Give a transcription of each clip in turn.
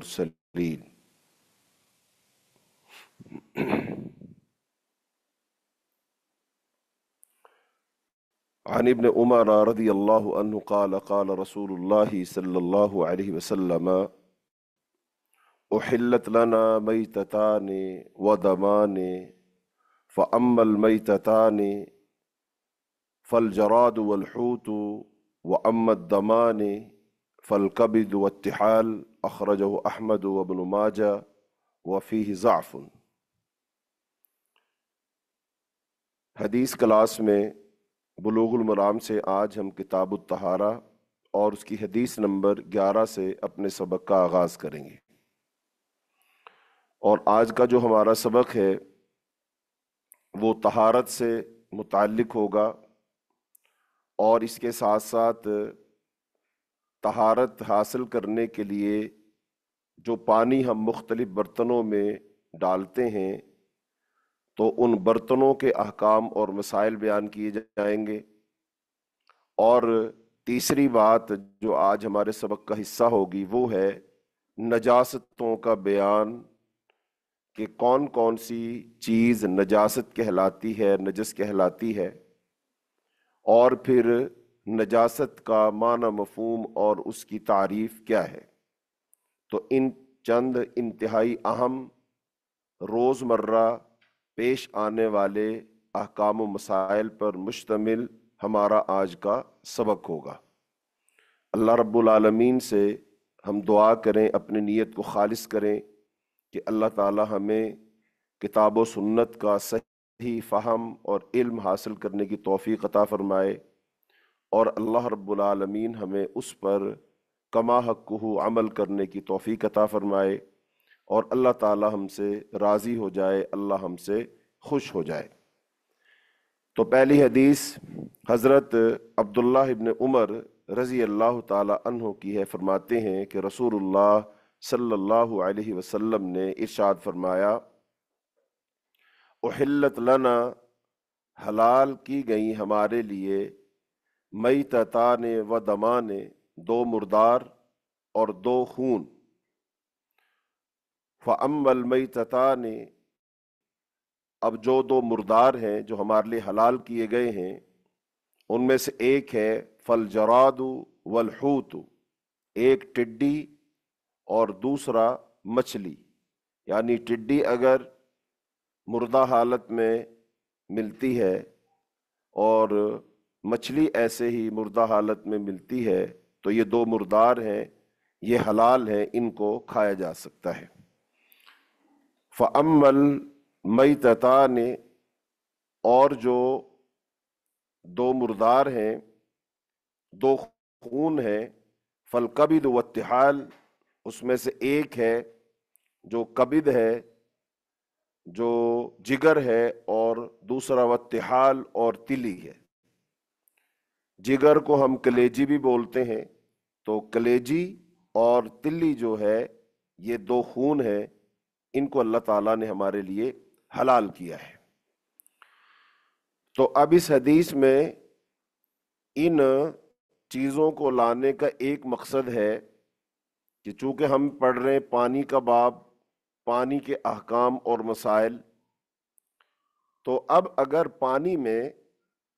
المرسلين عن ابن عمر رضي الله عنه قال قال رسول الله صلى الله عليه وسلم أحلت لنا ميتتان ودمان فأما الميتتان فالجراد والحوت وأما الدمان فالكبد والتحال أخرجه أحمد وابن ماجه وفيه ضعف۔ حدیث کلاس میں بلوغ المرام سے آج ہم کتاب الطہارہ اور اس کی حدیث نمبر 11 سے اپنے سبق کا آغاز کریں گے، اور آج کا جو ہمارا سبق ہے وہ طہارت سے متعلق ہوگا، اور اس کے ساتھ ساتھ طہارت حاصل کرنے کے لیے جو پانی ہم مختلف برتنوں میں ڈالتے ہیں تو ان برتنوں کے احکام اور مسائل بیان کیے جائیں گے، اور تیسری بات جو آج ہمارے سبق کا حصہ ہوگی وہ ہے نجاستوں کا بیان، کہ کون کون سی چیز نجاست کہلاتی ہے، نجس کہلاتی ہے، اور پھر نجاست کا معنی مفہوم اور اس کی تعریف کیا ہے۔ تو ان چند انتہائی اہم روزمرہ پیش آنے والے احکام و مسائل پر مشتمل ہمارا آج کا سبق ہوگا۔ اللہ رب العالمین سے ہم دعا کریں، اپنی نیت کو خالص کریں کہ اللہ تعالی ہمیں کتاب و سنت کا صحیح فہم اور علم حاصل کرنے کی توفیق عطا فرمائے، اور اللہ رب العالمین ہمیں اس پر کما حقہ عمل کرنے کی توفیق عطا فرمائے، اور اللہ تعالی ہم سے راضی ہو جائے، اللہ ہم سے خوش ہو جائے۔ تو پہلی حدیث حضرت عبداللہ ابن عمر رضی اللہ تعالی عنہ کی ہے۔ فرماتے ہیں کہ رسول اللہ صلی اللہ علیہ وسلم نے ارشاد فرمایا، احلت لنا، حلال کی گئی ہمارے لیے، میتتان و دمان، دو مردار اور دو خون، فَأَمَّا الْمَيْتَتَانِ، اب جو دو مردار ہیں جو ہمارے لیے حلال کیے گئے ہیں ان میں سے ایک ہے فَالْجَرَادُ وَالْحُوتُ، ایک ٹڈی اور دوسرا مچھلی۔ یعنی ٹڈی اگر مردہ حالت میں ملتی ہے اور مچھلی ایسے ہی مردہ حالت میں ملتی ہے تو یہ دو مردار ہیں، یہ حلال ہیں، ان کو کھایا جا سکتا ہے۔ فَأَمَّا الْمَيْتَتَانِ، اور جو دو مردار ہیں، دو خون ہیں، فَالْكَبِدُ وَالتِّحَالُ، اس میں سے ایک ہے جو کبد ہے، جو جگر ہے، اور دوسرا وَالتِّحَالُ، اور تلی ہے۔ جگر کو ہم کلیجی بھی بولتے ہیں، تو کلیجی اور تلی جو ہے یہ دو خون ہیں، ان کو اللہ تعالیٰ نے ہمارے لیے حلال کیا ہے۔ تو اب اس حدیث میں ان چیزوں کو لانے کا ایک مقصد ہے کہ چونکہ ہم پڑھ رہے ہیں پانی کا باب، پانی کے احکام اور مسائل، تو اب اگر پانی میں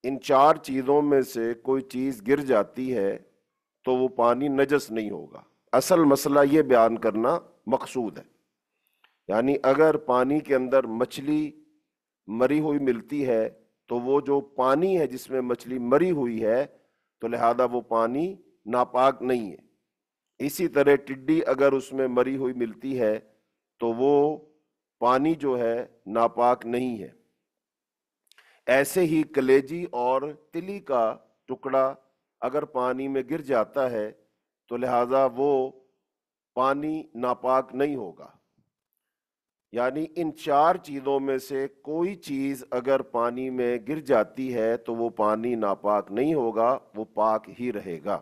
ان چار چیزوں میں سے کوئی چیز گر جاتی ہے تو وہ پانی نجس نہیں ہوگا۔ اصل مسئلہ یہ بیان کرنا مقصود ہے، یعنی اگر پانی کے اندر مچھلی مری ہوئی ملتی ہے تو وہ جو پانی ہے جس میں مچھلی مری ہوئی ہے تو لہذا وہ پانی ناپاک نہیں ہے۔ اسی طرح ٹڈی اگر اس میں مری ہوئی ملتی ہے تو وہ پانی جو ہے ناپاک نہیں ہے۔ ایسے ہی کلیجی اور تلی کا ٹکڑا اگر پانی میں گر جاتا ہے تو لہذا وہ پانی ناپاک نہیں ہوگا۔ یعنی ان چار چیزوں میں سے کوئی چیز اگر پانی میں گر جاتی ہے تو وہ پانی ناپاک نہیں ہوگا، وہ پاک ہی رہے گا۔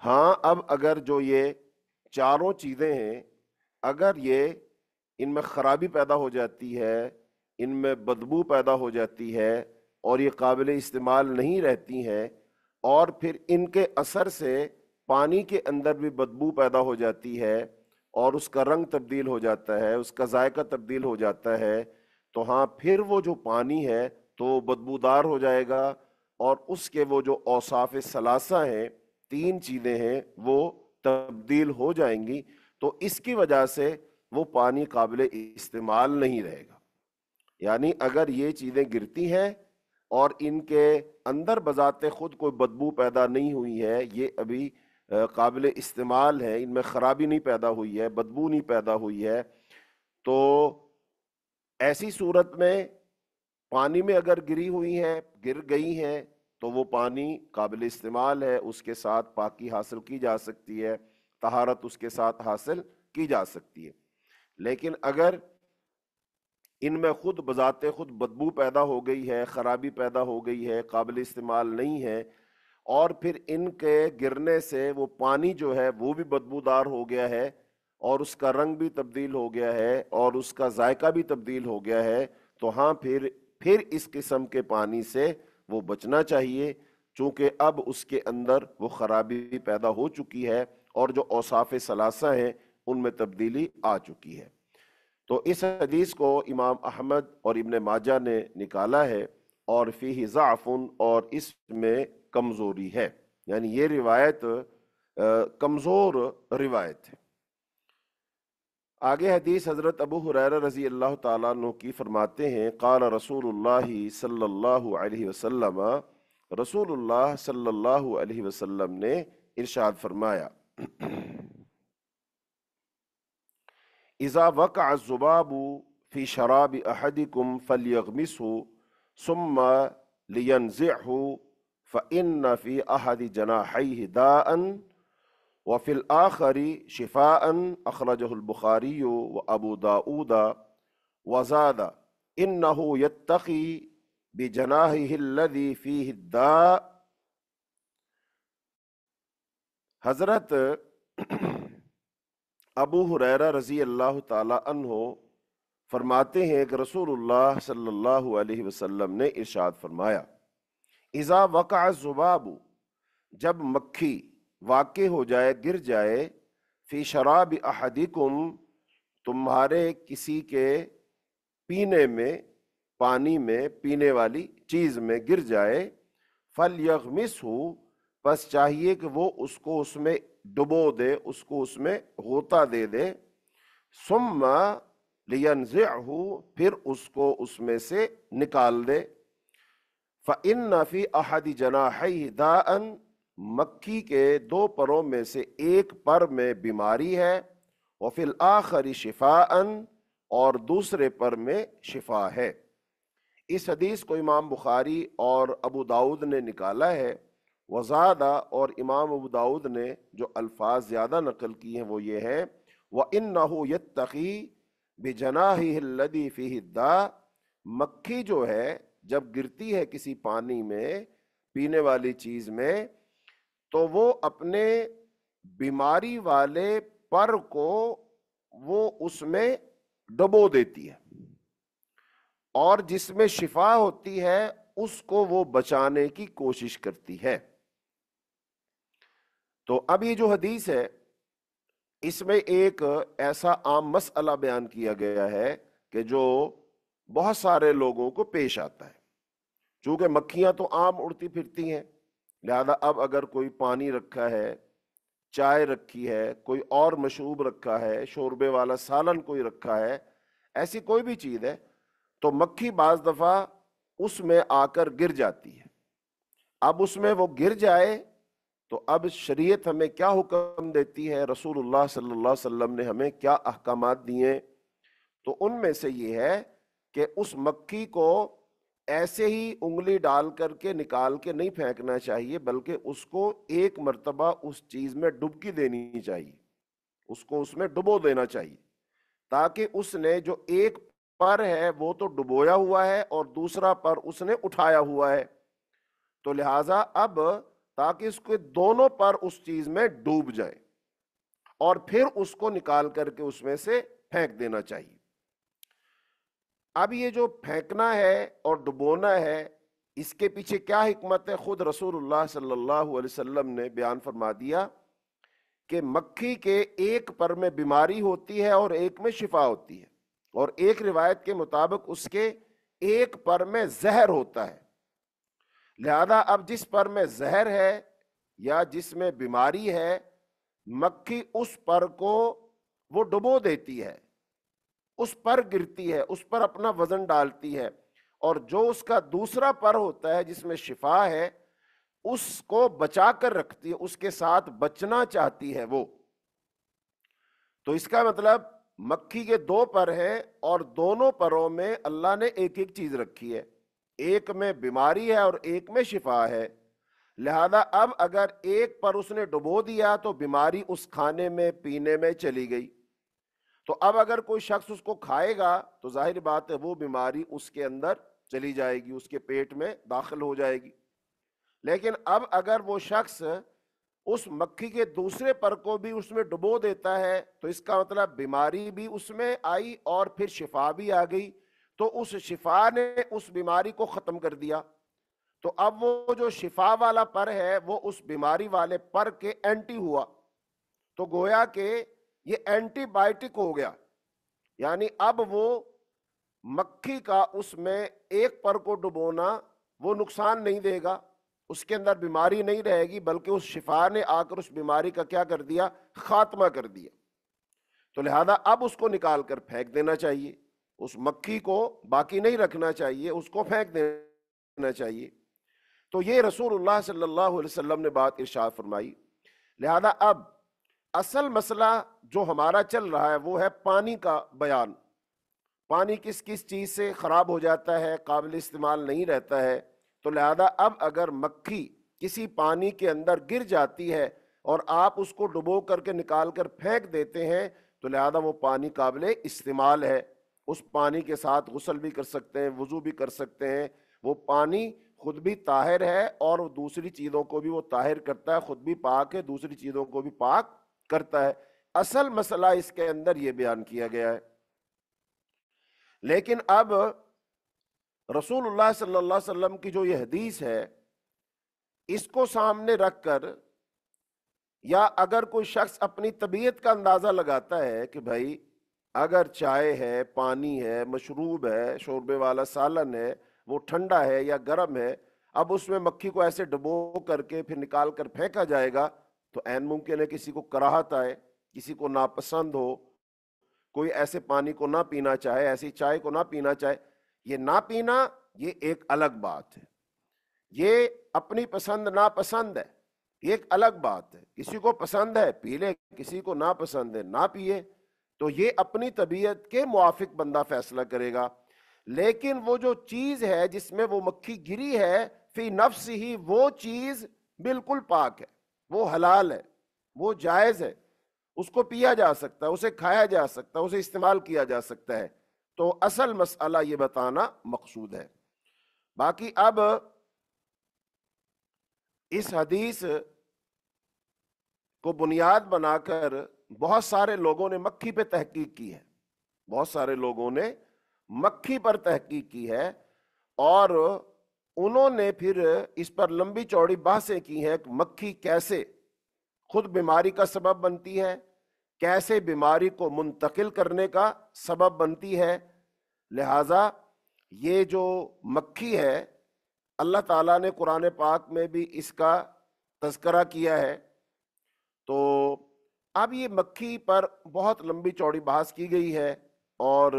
ہاں، اب اگر جو یہ چاروں چیزیں ہیں اگر یہ ان میں خرابی پیدا ہو جاتی ہے، ان میں بدبو پیدا ہو جاتی ہے اور یہ قابل استعمال نہیں رہتی ہیں، اور پھر ان کے اثر سے پانی کے اندر بھی بدبو پیدا ہو جاتی ہے، اور اس کا رنگ تبدیل ہو جاتا ہے، اس کا ذائقہ تبدیل ہو جاتا ہے، تو ہاں پھر وہ جو پانی ہے تو بدبودار ہو جائے گا، اور اس کے وہ جو اوصاف ثلاثہ ہیں، تین چیزیں ہیں، وہ تبدیل ہو جائیں گی، تو اس کی وجہ سے وہ پانی قابل استعمال نہیں رہے گا۔ یعنی اگر یہ چیزیں گرتی ہیں اور ان کے اندر بذات خود کوئی بدبو پیدا نہیں ہوئی ہے، یہ ابھی قابل استعمال ہے، ان میں خرابی نہیں پیدا ہوئی ہے، بدبو نہیں پیدا ہوئی ہے، تو ایسی صورت میں پانی میں اگر گری ہوئی ہیں، گر گئی ہیں، تو وہ پانی قابل استعمال ہے، اس کے ساتھ پاکی حاصل کی جا سکتی ہے، طہارت اس کے ساتھ حاصل کی جا سکتی ہے۔ لیکن اگر ان میں خود بذات خود بدبو پیدا ہو گئی ہے، خرابی پیدا ہو گئی ہے، قابل استعمال نہیں ہے، اور پھر ان کے گرنے سے وہ پانی جو ہے وہ بھی بدبودار ہو گیا ہے، اور اس کا رنگ بھی تبدیل ہو گیا ہے، اور اس کا ذائقہ بھی تبدیل ہو گیا ہے، تو ہاں پھر اس قسم کے پانی سے وہ بچنا چاہیے، چونکہ اب اس کے اندر وہ خرابی پیدا ہو چکی ہے، اور جو اوصاف ثلاثہ ہیں ان میں تبدیلی آ چکی ہے۔ تو اس حدیث کو امام احمد اور ابن ماجہ نے نکالا ہے، اور فیہ ضعف، اور اس میں کمزوری ہے، یعنی یہ روایت کمزور روایت ہے۔ آگے حدیث حضرت ابو ہریرہ رضی اللہ تعالیٰ عنہ کی فرماتے ہیں، قال رسول اللہ صلی اللہ علیہ وسلم، رسول اللہ صلی اللہ علیہ وسلم نے ارشاد فرمایا، اذا وقع الذباب في شراب احدكم فليغمسه ثم لينزعه فإن في احد جناحيه داء وفي الآخر شفاء، اخرجه البخاری وابو داود، وزاد انه يتقي بجناحه الذي فيه الداء۔ حضرت ابو ہریرہ رضی اللہ تعالی عنہ فرماتے ہیں کہ رسول اللہ صلی اللہ علیہ وسلم نے ارشاد فرمایا، اذا وقع الذباب، جب مکھی واقع ہو جائے، گر جائے، فی شراب احدکم، تمہارے کسی کے پینے میں، پانی میں، پینے والی چیز میں گر جائے، فَلْيَغْمِسْهُ، بس چاہیے کہ وہ اس کو اس میں ڈبو دے، اس کو اس میں غوطہ دے دے، ثُمَّ لِيَنْزِعْهُ، پھر اس کو اس میں سے نکال دے، فَإِنَّ فِي أَحَدِ جَنَاحَيْهِ دَاءً، مکھی کے دو پروں میں سے ایک پر میں بیماری ہے، وَفِي الْآخَرِ شِفَاءً، اور دوسرے پر میں شفا ہے۔ اس حدیث کو امام بخاری اور ابو داؤد نے نکالا ہے، وزادہ، اور امام ابو داؤد نے جو الفاظ زیادہ نقل کی ہیں وہ یہ ہیں، وَإِنَّهُ يَتَّقِي بِجَنَاحِهِ الَّذِي فِيهِ الدَّاءُ، مکھی جو ہے جب گرتی ہے کسی پانی میں، پینے والی چیز میں، تو وہ اپنے بیماری والے پر کو وہ اس میں ڈبو دیتی ہے، اور جس میں شفا ہوتی ہے اس کو وہ بچانے کی کوشش کرتی ہے۔ تو اب یہ جو حدیث ہے، اس میں ایک ایسا عام مسئلہ بیان کیا گیا ہے کہ جو بہت سارے لوگوں کو پیش آتا ہے، چونکہ مکھیاں تو عام اڑتی پھرتی ہیں، لہذا اب اگر کوئی پانی رکھا ہے، چائے رکھی ہے، کوئی اور مشروب رکھا ہے، شوربے والا سالن کوئی رکھا ہے، ایسی کوئی بھی چیز ہے، تو مکھی بعض دفعہ اس میں آ کر گر جاتی ہے۔ اب اس میں وہ گر جائے تو اب شریعت ہمیں کیا حکم دیتی ہے، رسول اللہ صلی اللہ علیہ وسلم نے ہمیں کیا احکامات دیے، تو ان میں سے یہ ہے کہ اس مکھی کو ایسے ہی انگلی ڈال کر کے نکال کے نہیں پھینکنا چاہیے، بلکہ اس کو ایک مرتبہ اس چیز میں ڈبکی دینی چاہیے، اس کو اس میں ڈبو دینا چاہیے، تاکہ اس نے جو ایک پر ہے وہ تو ڈبویا ہوا ہے اور دوسرا پر اس نے اٹھایا ہوا ہے، تو لہٰذا اب تاکہ اس کے دونوں پر اس چیز میں ڈوب جائے، اور پھر اس کو نکال کر کے اس میں سے پھینک دینا چاہیے۔ اب یہ جو پھینکنا ہے اور ڈبونا ہے، اس کے پیچھے کیا حکمت ہے، خود رسول اللہ صلی اللہ علیہ وسلم نے بیان فرما دیا کہ مکھی کے ایک پر میں بیماری ہوتی ہے اور ایک میں شفا ہوتی ہے، اور ایک روایت کے مطابق اس کے ایک پر میں زہر ہوتا ہے۔ لہذا اب جس پر میں زہر ہے یا جس میں بیماری ہے، مکھی اس پر کو وہ ڈبو دیتی ہے، اس پر گرتی ہے، اس پر اپنا وزن ڈالتی ہے، اور جو اس کا دوسرا پر ہوتا ہے جس میں شفا ہے، اس کو بچا کر رکھتی ہے، اس کے ساتھ بچنا چاہتی ہے وہ۔ تو اس کا مطلب مکھی کے دو پر ہیں اور دونوں پروں میں اللہ نے ایک ایک چیز رکھی ہے، ایک میں بیماری ہے اور ایک میں شفا ہے۔ لہذا اب اگر ایک پر اس نے ڈبو دیا تو بیماری اس کھانے میں پینے میں چلی گئی، تو اب اگر کوئی شخص اس کو کھائے گا تو ظاہر بات ہے وہ بیماری اس کے اندر چلی جائے گی، اس کے پیٹ میں داخل ہو جائے گی۔ لیکن اب اگر وہ شخص اس مکھی کے دوسرے پر کو بھی اس میں ڈبو دیتا ہے تو اس کا مطلب بیماری بھی اس میں آئی اور پھر شفا بھی آ گئی، تو اس شفا نے اس بیماری کو ختم کر دیا۔ تو اب وہ جو شفا والا پر ہے وہ اس بیماری والے پر کے اینٹی ہوا، تو گویا کہ یہ اینٹی بائیوٹک ہو گیا، یعنی اب وہ مکھی کا اس میں ایک پر کو ڈبونا وہ نقصان نہیں دے گا، اس کے اندر بیماری نہیں رہے گی، بلکہ اس شفا نے آ کر اس بیماری کا کیا کر دیا؟ خاتمہ کر دیا۔ تو لہذا اب اس کو نکال کر پھینک دینا چاہیے، اس مکھی کو باقی نہیں رکھنا چاہیے، اس کو پھینک دینا چاہیے۔ تو یہ رسول اللہ صلی اللہ علیہ وسلم نے بات ارشاد فرمائی۔ لہذا اب اصل مسئلہ جو ہمارا چل رہا ہے وہ ہے پانی کا بیان، پانی کس کس چیز سے خراب ہو جاتا ہے، قابل استعمال نہیں رہتا ہے۔ تو لہذا اب اگر مکھی کسی پانی کے اندر گر جاتی ہے اور آپ اس کو ڈبو کر کے نکال کر پھینک دیتے ہیں تو لہذا وہ پانی قابل استعمال ہے، اس پانی کے ساتھ غسل بھی کر سکتے ہیں، وضو بھی کر سکتے ہیں، وہ پانی خود بھی طاہر ہے اور دوسری چیزوں کو بھی وہ طاہر کرتا ہے، خود بھی پاک ہے، دوسری چیزوں کو بھی پاک کرتا ہے۔ اصل مسئلہ اس کے اندر یہ بیان کیا گیا ہے۔ لیکن اب رسول اللہ صلی اللہ علیہ وسلم کی جو یہ حدیث ہے، اس کو سامنے رکھ کر یا اگر کوئی شخص اپنی طبیعت کا اندازہ لگاتا ہے کہ بھائی اگر چائے ہے، پانی ہے، مشروب ہے، شوربے والا سالن ہے، وہ ٹھنڈا ہے یا گرم ہے، اب اس میں مکھی کو ایسے ڈبو کر کے پھر نکال کر پھینکا جائے گا تو عین ممکن ہے کسی کو کراہت آئے، کسی کو ناپسند ہو، کوئی ایسے پانی کو نہ پینا چاہے، ایسی چائے کو نہ پینا چاہے۔ یہ نہ پینا یہ ایک الگ بات ہے، یہ اپنی پسند ناپسند ہے، یہ ایک الگ بات ہے۔ کسی کو پسند ہے پی لے، کسی کو ناپسند ہے نہ پیے، تو یہ اپنی طبیعت کے موافق بندہ فیصلہ کرے گا۔ لیکن وہ جو چیز ہے جس میں وہ مکھی گری ہے، فی نفس ہی وہ چیز بالکل پاک ہے، وہ حلال ہے، وہ جائز ہے، اس کو پیا جا سکتا ہے، اسے کھایا جا سکتا ہے، اسے استعمال کیا جا سکتا ہے۔ تو اصل مسئلہ یہ بتانا مقصود ہے۔ باقی اب اس حدیث کو بنیاد بنا کر بہت سارے لوگوں نے مکھی پہ تحقیق کی ہے، بہت سارے لوگوں نے مکھی پر تحقیق کی ہے، اور انہوں نے پھر اس پر لمبی چوڑی بحثیں کی ہیں کہ مکھی کیسے خود بیماری کا سبب بنتی ہے، کیسے بیماری کو منتقل کرنے کا سبب بنتی ہے۔ لہٰذا یہ جو مکھی ہے، اللہ تعالیٰ نے قرآن پاک میں بھی اس کا تذکرہ کیا ہے۔ تو اب یہ مکھی پر بہت لمبی چوڑی بحث کی گئی ہے، اور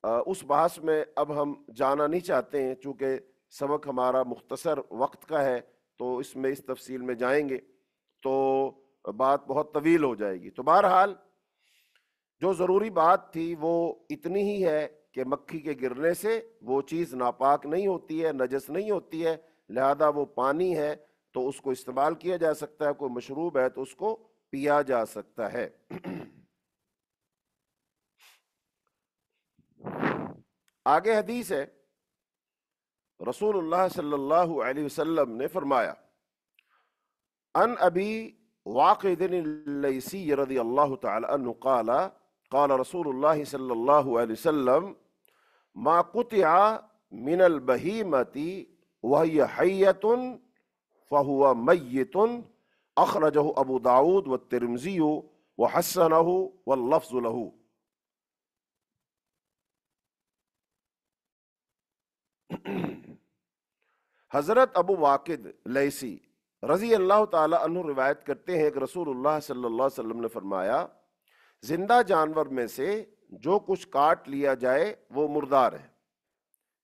اس بحث میں اب ہم جانا نہیں چاہتے ہیں، چونکہ سبق ہمارا مختصر وقت کا ہے، تو اس میں اس تفصیل میں جائیں گے تو بات بہت طویل ہو جائے گی۔ تو بہرحال جو ضروری بات تھی وہ اتنی ہی ہے کہ مکھی کے گرنے سے وہ چیز ناپاک نہیں ہوتی ہے، نجس نہیں ہوتی ہے، لہذا وہ پانی ہے تو اس کو استعمال کیا جا سکتا ہے، کوئی مشروب ہے تو اس کو پیا جا سکتا ہے۔ آگے حدیث ہے، رسول اللہ صلی اللہ علیہ وسلم نے فرمایا، ان ابی واقد اللیسی رضی اللہ تعالی عنہ قال قال رسول اللہ صلی اللہ علیہ وسلم ما قطع من البہیمۃ وہی حیۃ فہو میت اخرجہ ابو داود والترمذی وحسنہ واللفظ لہ۔ حضرت ابو واقد لیثی رضی اللہ تعالی عنہ روایت کرتے ہیں کہ رسول اللہ صلی اللہ علیہ وسلم نے فرمایا، زندہ جانور میں سے جو کچھ کاٹ لیا جائے وہ مردار ہے۔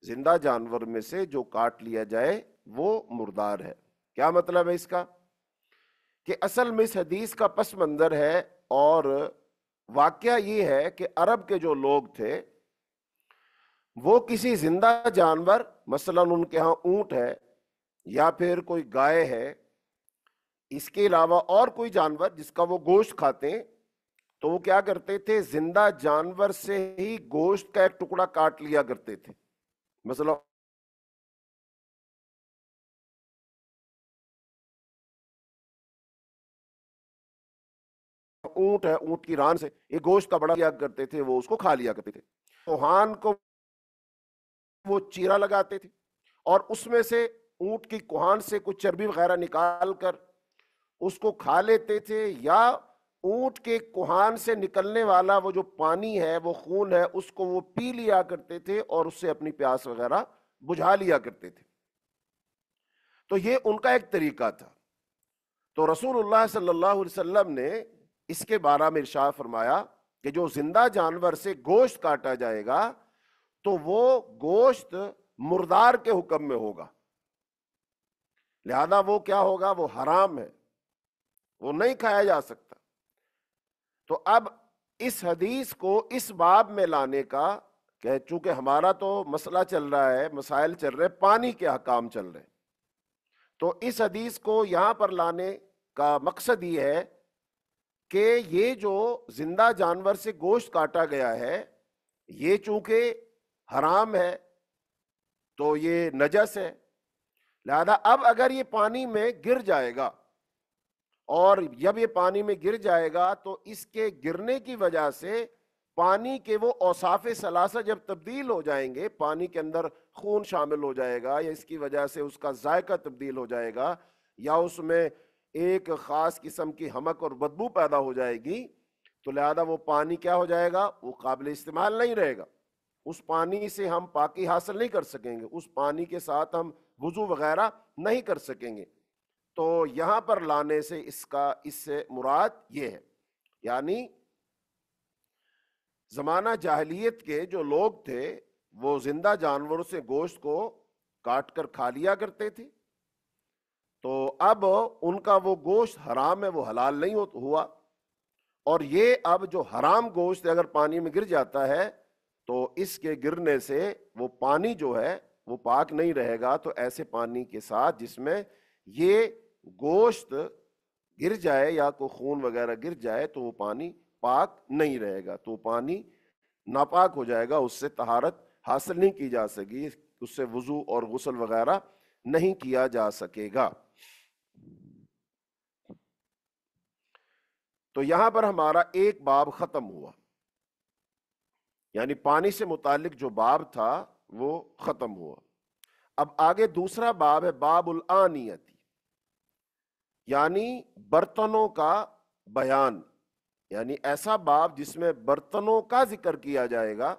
زندہ جانور میں سے جو کاٹ لیا جائے وہ مردار ہے۔ کیا مطلب ہے اس کا؟ کہ اصل میں اس حدیث کا پس منظر ہے اور واقعہ یہ ہے کہ عرب کے جو لوگ تھے وہ کسی زندہ جانور، مثلا ان کے ہاں اونٹ ہے یا پھر کوئی گائے ہے، اس کے علاوہ اور کوئی جانور جس کا وہ گوشت کھاتے ہیں، تو وہ کیا کرتے تھے، زندہ جانور سے ہی گوشت کا ایک ٹکڑا کاٹ لیا کرتے تھے۔ مثلا اونٹ ہے، اونٹ کی ران سے ایک گوشت کا بڑا لیا کرتے تھے، وہ اس کو کھا لیا کرتے تھے۔ کوہان کو وہ چیرا لگاتے تھے اور اس میں سے اونٹ کی کوہان سے کچھ چربی وغیرہ نکال کر اس کو کھا لیتے تھے، یا اونٹ کے کوہان سے نکلنے والا وہ جو پانی ہے، وہ خون ہے، اس کو وہ پی لیا کرتے تھے اور اس سے اپنی پیاس وغیرہ بجھا لیا کرتے تھے۔ تو یہ ان کا ایک طریقہ تھا۔ تو رسول اللہ صلی اللہ علیہ وسلم نے اس کے بارے میں ارشاد فرمایا کہ جو زندہ جانور سے گوشت کاٹا جائے گا تو وہ گوشت مردار کے حکم میں ہوگا، لہذا وہ کیا ہوگا، وہ حرام ہے، وہ نہیں کھایا جا سکتا۔ تو اب اس حدیث کو اس باب میں لانے کا، کہ چونکہ ہمارا تو مسئلہ چل رہا ہے، مسائل چل رہے، پانی کے احکام چل رہے، تو اس حدیث کو یہاں پر لانے کا مقصد یہ ہے کہ یہ جو زندہ جانور سے گوشت کاٹا گیا ہے، یہ چونکہ حرام ہے تو یہ نجس ہے، لہذا اب اگر یہ پانی میں گر جائے گا، اور جب یہ پانی میں گر جائے گا تو اس کے گرنے کی وجہ سے پانی کے وہ اوصاف ثلاثہ جب تبدیل ہو جائیں گے، پانی کے اندر خون شامل ہو جائے گا، یا اس کی وجہ سے اس کا ذائقہ تبدیل ہو جائے گا، یا اس میں ایک خاص قسم کی حمک اور بدبو پیدا ہو جائے گی، تو لہذا وہ پانی کیا ہو جائے گا، وہ قابل استعمال نہیں رہے گا۔ اس پانی سے ہم پاکی حاصل نہیں کر سکیں گے، اس پانی کے ساتھ ہم وضو وغیرہ نہیں کر سکیں گے۔ تو یہاں پر لانے سے اس سے مراد یہ ہے، یعنی زمانہ جاہلیت کے جو لوگ تھے وہ زندہ جانوروں سے گوشت کو کاٹ کر کھا لیا کرتے تھے، تو اب ان کا وہ گوشت حرام ہے، وہ حلال نہیں ہوا، اور یہ اب جو حرام گوشت اگر پانی میں گر جاتا ہے تو اس کے گرنے سے وہ پانی جو ہے وہ پاک نہیں رہے گا۔ تو ایسے پانی کے ساتھ جس میں یہ گوشت گر جائے یا کوئی خون وغیرہ گر جائے تو وہ پانی پاک نہیں رہے گا، تو پانی ناپاک ہو جائے گا، اس سے طہارت حاصل نہیں کی جا سکے، اس سے وضو اور غسل وغیرہ نہیں کیا جا سکے گا۔ تو یہاں پر ہمارا ایک باب ختم ہوا، یعنی پانی سے متعلق جو باب تھا وہ ختم ہوا۔ اب آگے دوسرا باب ہے، باب الآنیت، یعنی برتنوں کا بیان، یعنی ایسا باب جس میں برتنوں کا ذکر کیا جائے گا۔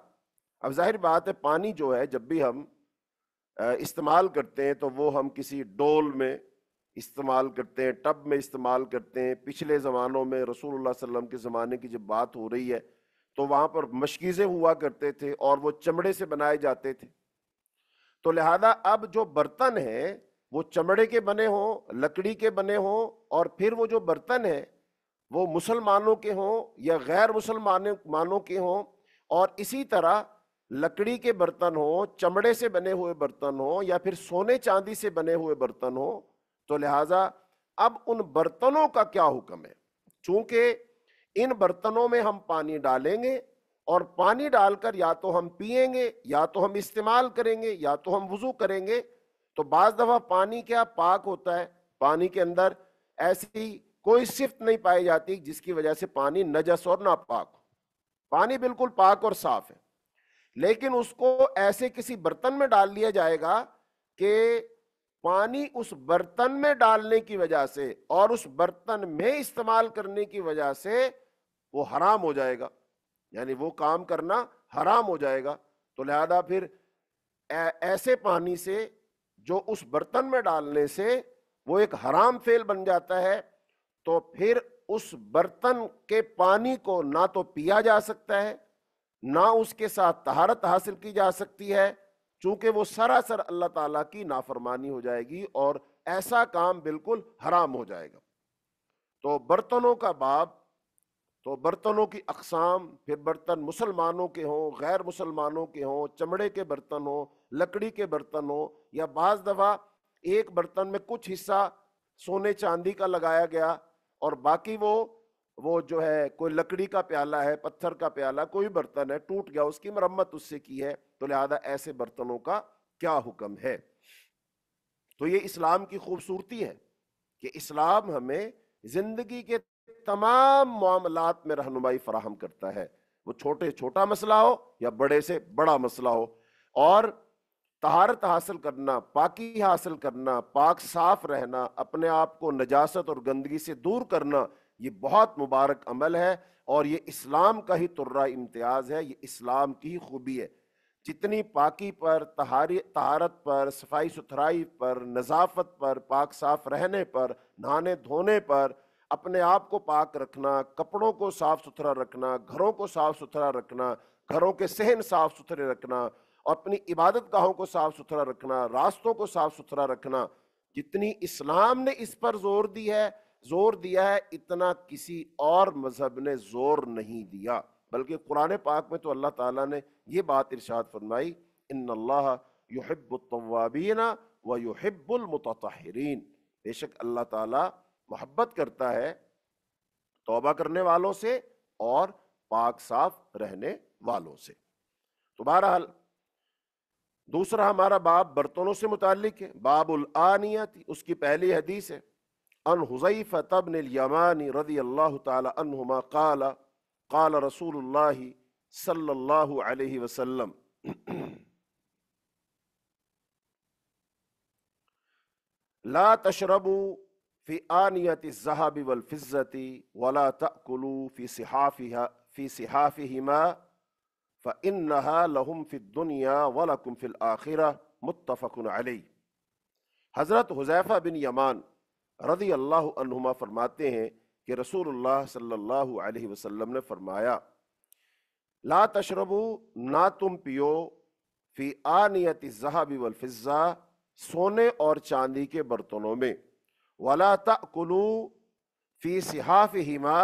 اب ظاہر بات ہے پانی جو ہے جب بھی ہم استعمال کرتے ہیں تو وہ ہم کسی ڈول میں استعمال کرتے ہیں، ٹب میں استعمال کرتے ہیں۔ پچھلے زمانوں میں رسول اللہ صلی اللہ علیہ وسلم کے زمانے کی جب بات ہو رہی ہے تو وہاں پر مشکیزیں ہوا کرتے تھے اور وہ چمڑے سے بنائے جاتے تھے، تو لہذا اب جو برتن ہیں وہ چمڑے کے بنے ہوں، لکڑی کے بنے ہوں، اور پھر وہ جو برتن ہیں وہ مسلمانوں کے ہوں یا غیر مسلمانوں کے ہوں، اور اسی طرح لکڑی کے برتن ہوں، چمڑے سے بنے ہوئے برتن ہوں، یا پھر سونے چاندی سے بنے ہوئے برتن ہوں، تو لہٰذا اب ان برتنوں کا کیا حکم ہے؟ چونکہ ان برتنوں میں ہم پانی ڈالیں گے، اور پانی ڈال کر یا تو ہم پئیں گے، یا تو ہم استعمال کریں گے، یا تو ہم وضو کریں گے، تو بعض دفعہ پانی کیا پاک ہوتا ہے، پانی کے اندر ایسی کوئی صفت نہیں پائی جاتی جس کی وجہ سے پانی نجس اور ناپاک ہو، پانی بالکل پاک اور صاف ہے، لیکن اس کو ایسے کسی برتن میں ڈال لیا جائے گا کہ پانی اس برتن میں ڈالنے کی وجہ سے اور اس برتن میں استعمال کرنے کی وجہ سے وہ حرام ہو جائے گا، یعنی وہ کام کرنا حرام ہو جائے گا. تو لہذا پھر ایسے پانی سے جو اس برتن میں ڈالنے سے وہ ایک حرام فعل بن جاتا ہے، تو پھر اس برتن کے پانی کو نہ تو پیا جا سکتا ہے، نہ اس کے ساتھ طہارت حاصل کی جا سکتی ہے، چونکہ وہ سراسر اللہ تعالیٰ کی نافرمانی ہو جائے گی اور ایسا کام بالکل حرام ہو جائے گا. تو برتنوں کا باب، تو برتنوں کی اقسام، پھر برتن مسلمانوں کے ہوں، غیر مسلمانوں کے ہوں، چمڑے کے برتن ہوں، لکڑی کے برتن ہوں، یا بعض دفعہ ایک برتن میں کچھ حصہ سونے چاندی کا لگایا گیا اور باقی وہ جو ہے کوئی لکڑی کا پیالہ ہے، پتھر کا پیالہ، کوئی برتن ہے ٹوٹ گیا، اس کی مرمت اس سے کی ہے، تو لہذا ایسے برتنوں کا کیا حکم ہے. تو یہ اسلام کی خوبصورتی ہے کہ اسلام ہمیں زندگی کے تمام معاملات میں رہنمائی فراہم کرتا ہے، وہ چھوٹا مسئلہ ہو یا بڑے سے بڑا مسئلہ ہو. اور طہارت حاصل کرنا، پاکی حاصل کرنا، پاک صاف رہنا، اپنے آپ کو نجاست اور گندگی سے دور کرنا، یہ بہت مبارک عمل ہے اور یہ اسلام کا ہی ترہ امتیاز ہے، یہ اسلام کی ہی خوبی ہے. جتنی پاکی پر، طہارت پر، صفائی ستھرائی پر، نظافت پر، پاک صاف رہنے پر، نہانے دھونے پر، اپنے آپ کو پاک رکھنا، کپڑوں کو صاف ستھرا رکھنا، گھروں کو صاف ستھرا رکھنا، گھروں کے صحن صاف ستھرے رکھنا، اور اپنی عبادت گاہوں کو صاف ستھرا رکھنا، راستوں کو صاف ستھرا رکھنا، جتنی اسلام نے اس پر زور دیا ہے اتنا کسی اور مذہب نے زور نہیں دیا. بلکہ قرآن پاک میں تو اللہ تعالیٰ نے یہ بات ارشاد فرمائی، ان اللہ یحب التوابین ویحب المتطہرین، بے شک اللہ تعالیٰ محبت کرتا ہے توبہ کرنے والوں سے اور پاک صاف رہنے والوں سے. تو بہرحال دوسرا ہمارا باب برتنوں سے متعلق ہے، باب الآنیت، اس کی پہلی حدیث ہے. ان حذیفہ بن الیمان رضی اللہ تعالی عنہما قال قال رسول اللہ صلی اللہ علیہ وسلم لا تشربوا في آنية الذهب والفضة ولا تأكلوا في صحافهما فإنها لهم في الدنيا ولكم في الآخرة متفق علیہ. حضرت حذیفہ بن یمان رضی اللہ عنہما فرماتے ہیں کہ رسول اللہ صلی اللہ علیہ وسلم نے فرمایا، لا تشربوا، نہ تم پیو، فی آنیت الذهب والفضہ، سونے اور چاندی کے برتنوں میں، ولا تأکلوا فی صحافہما،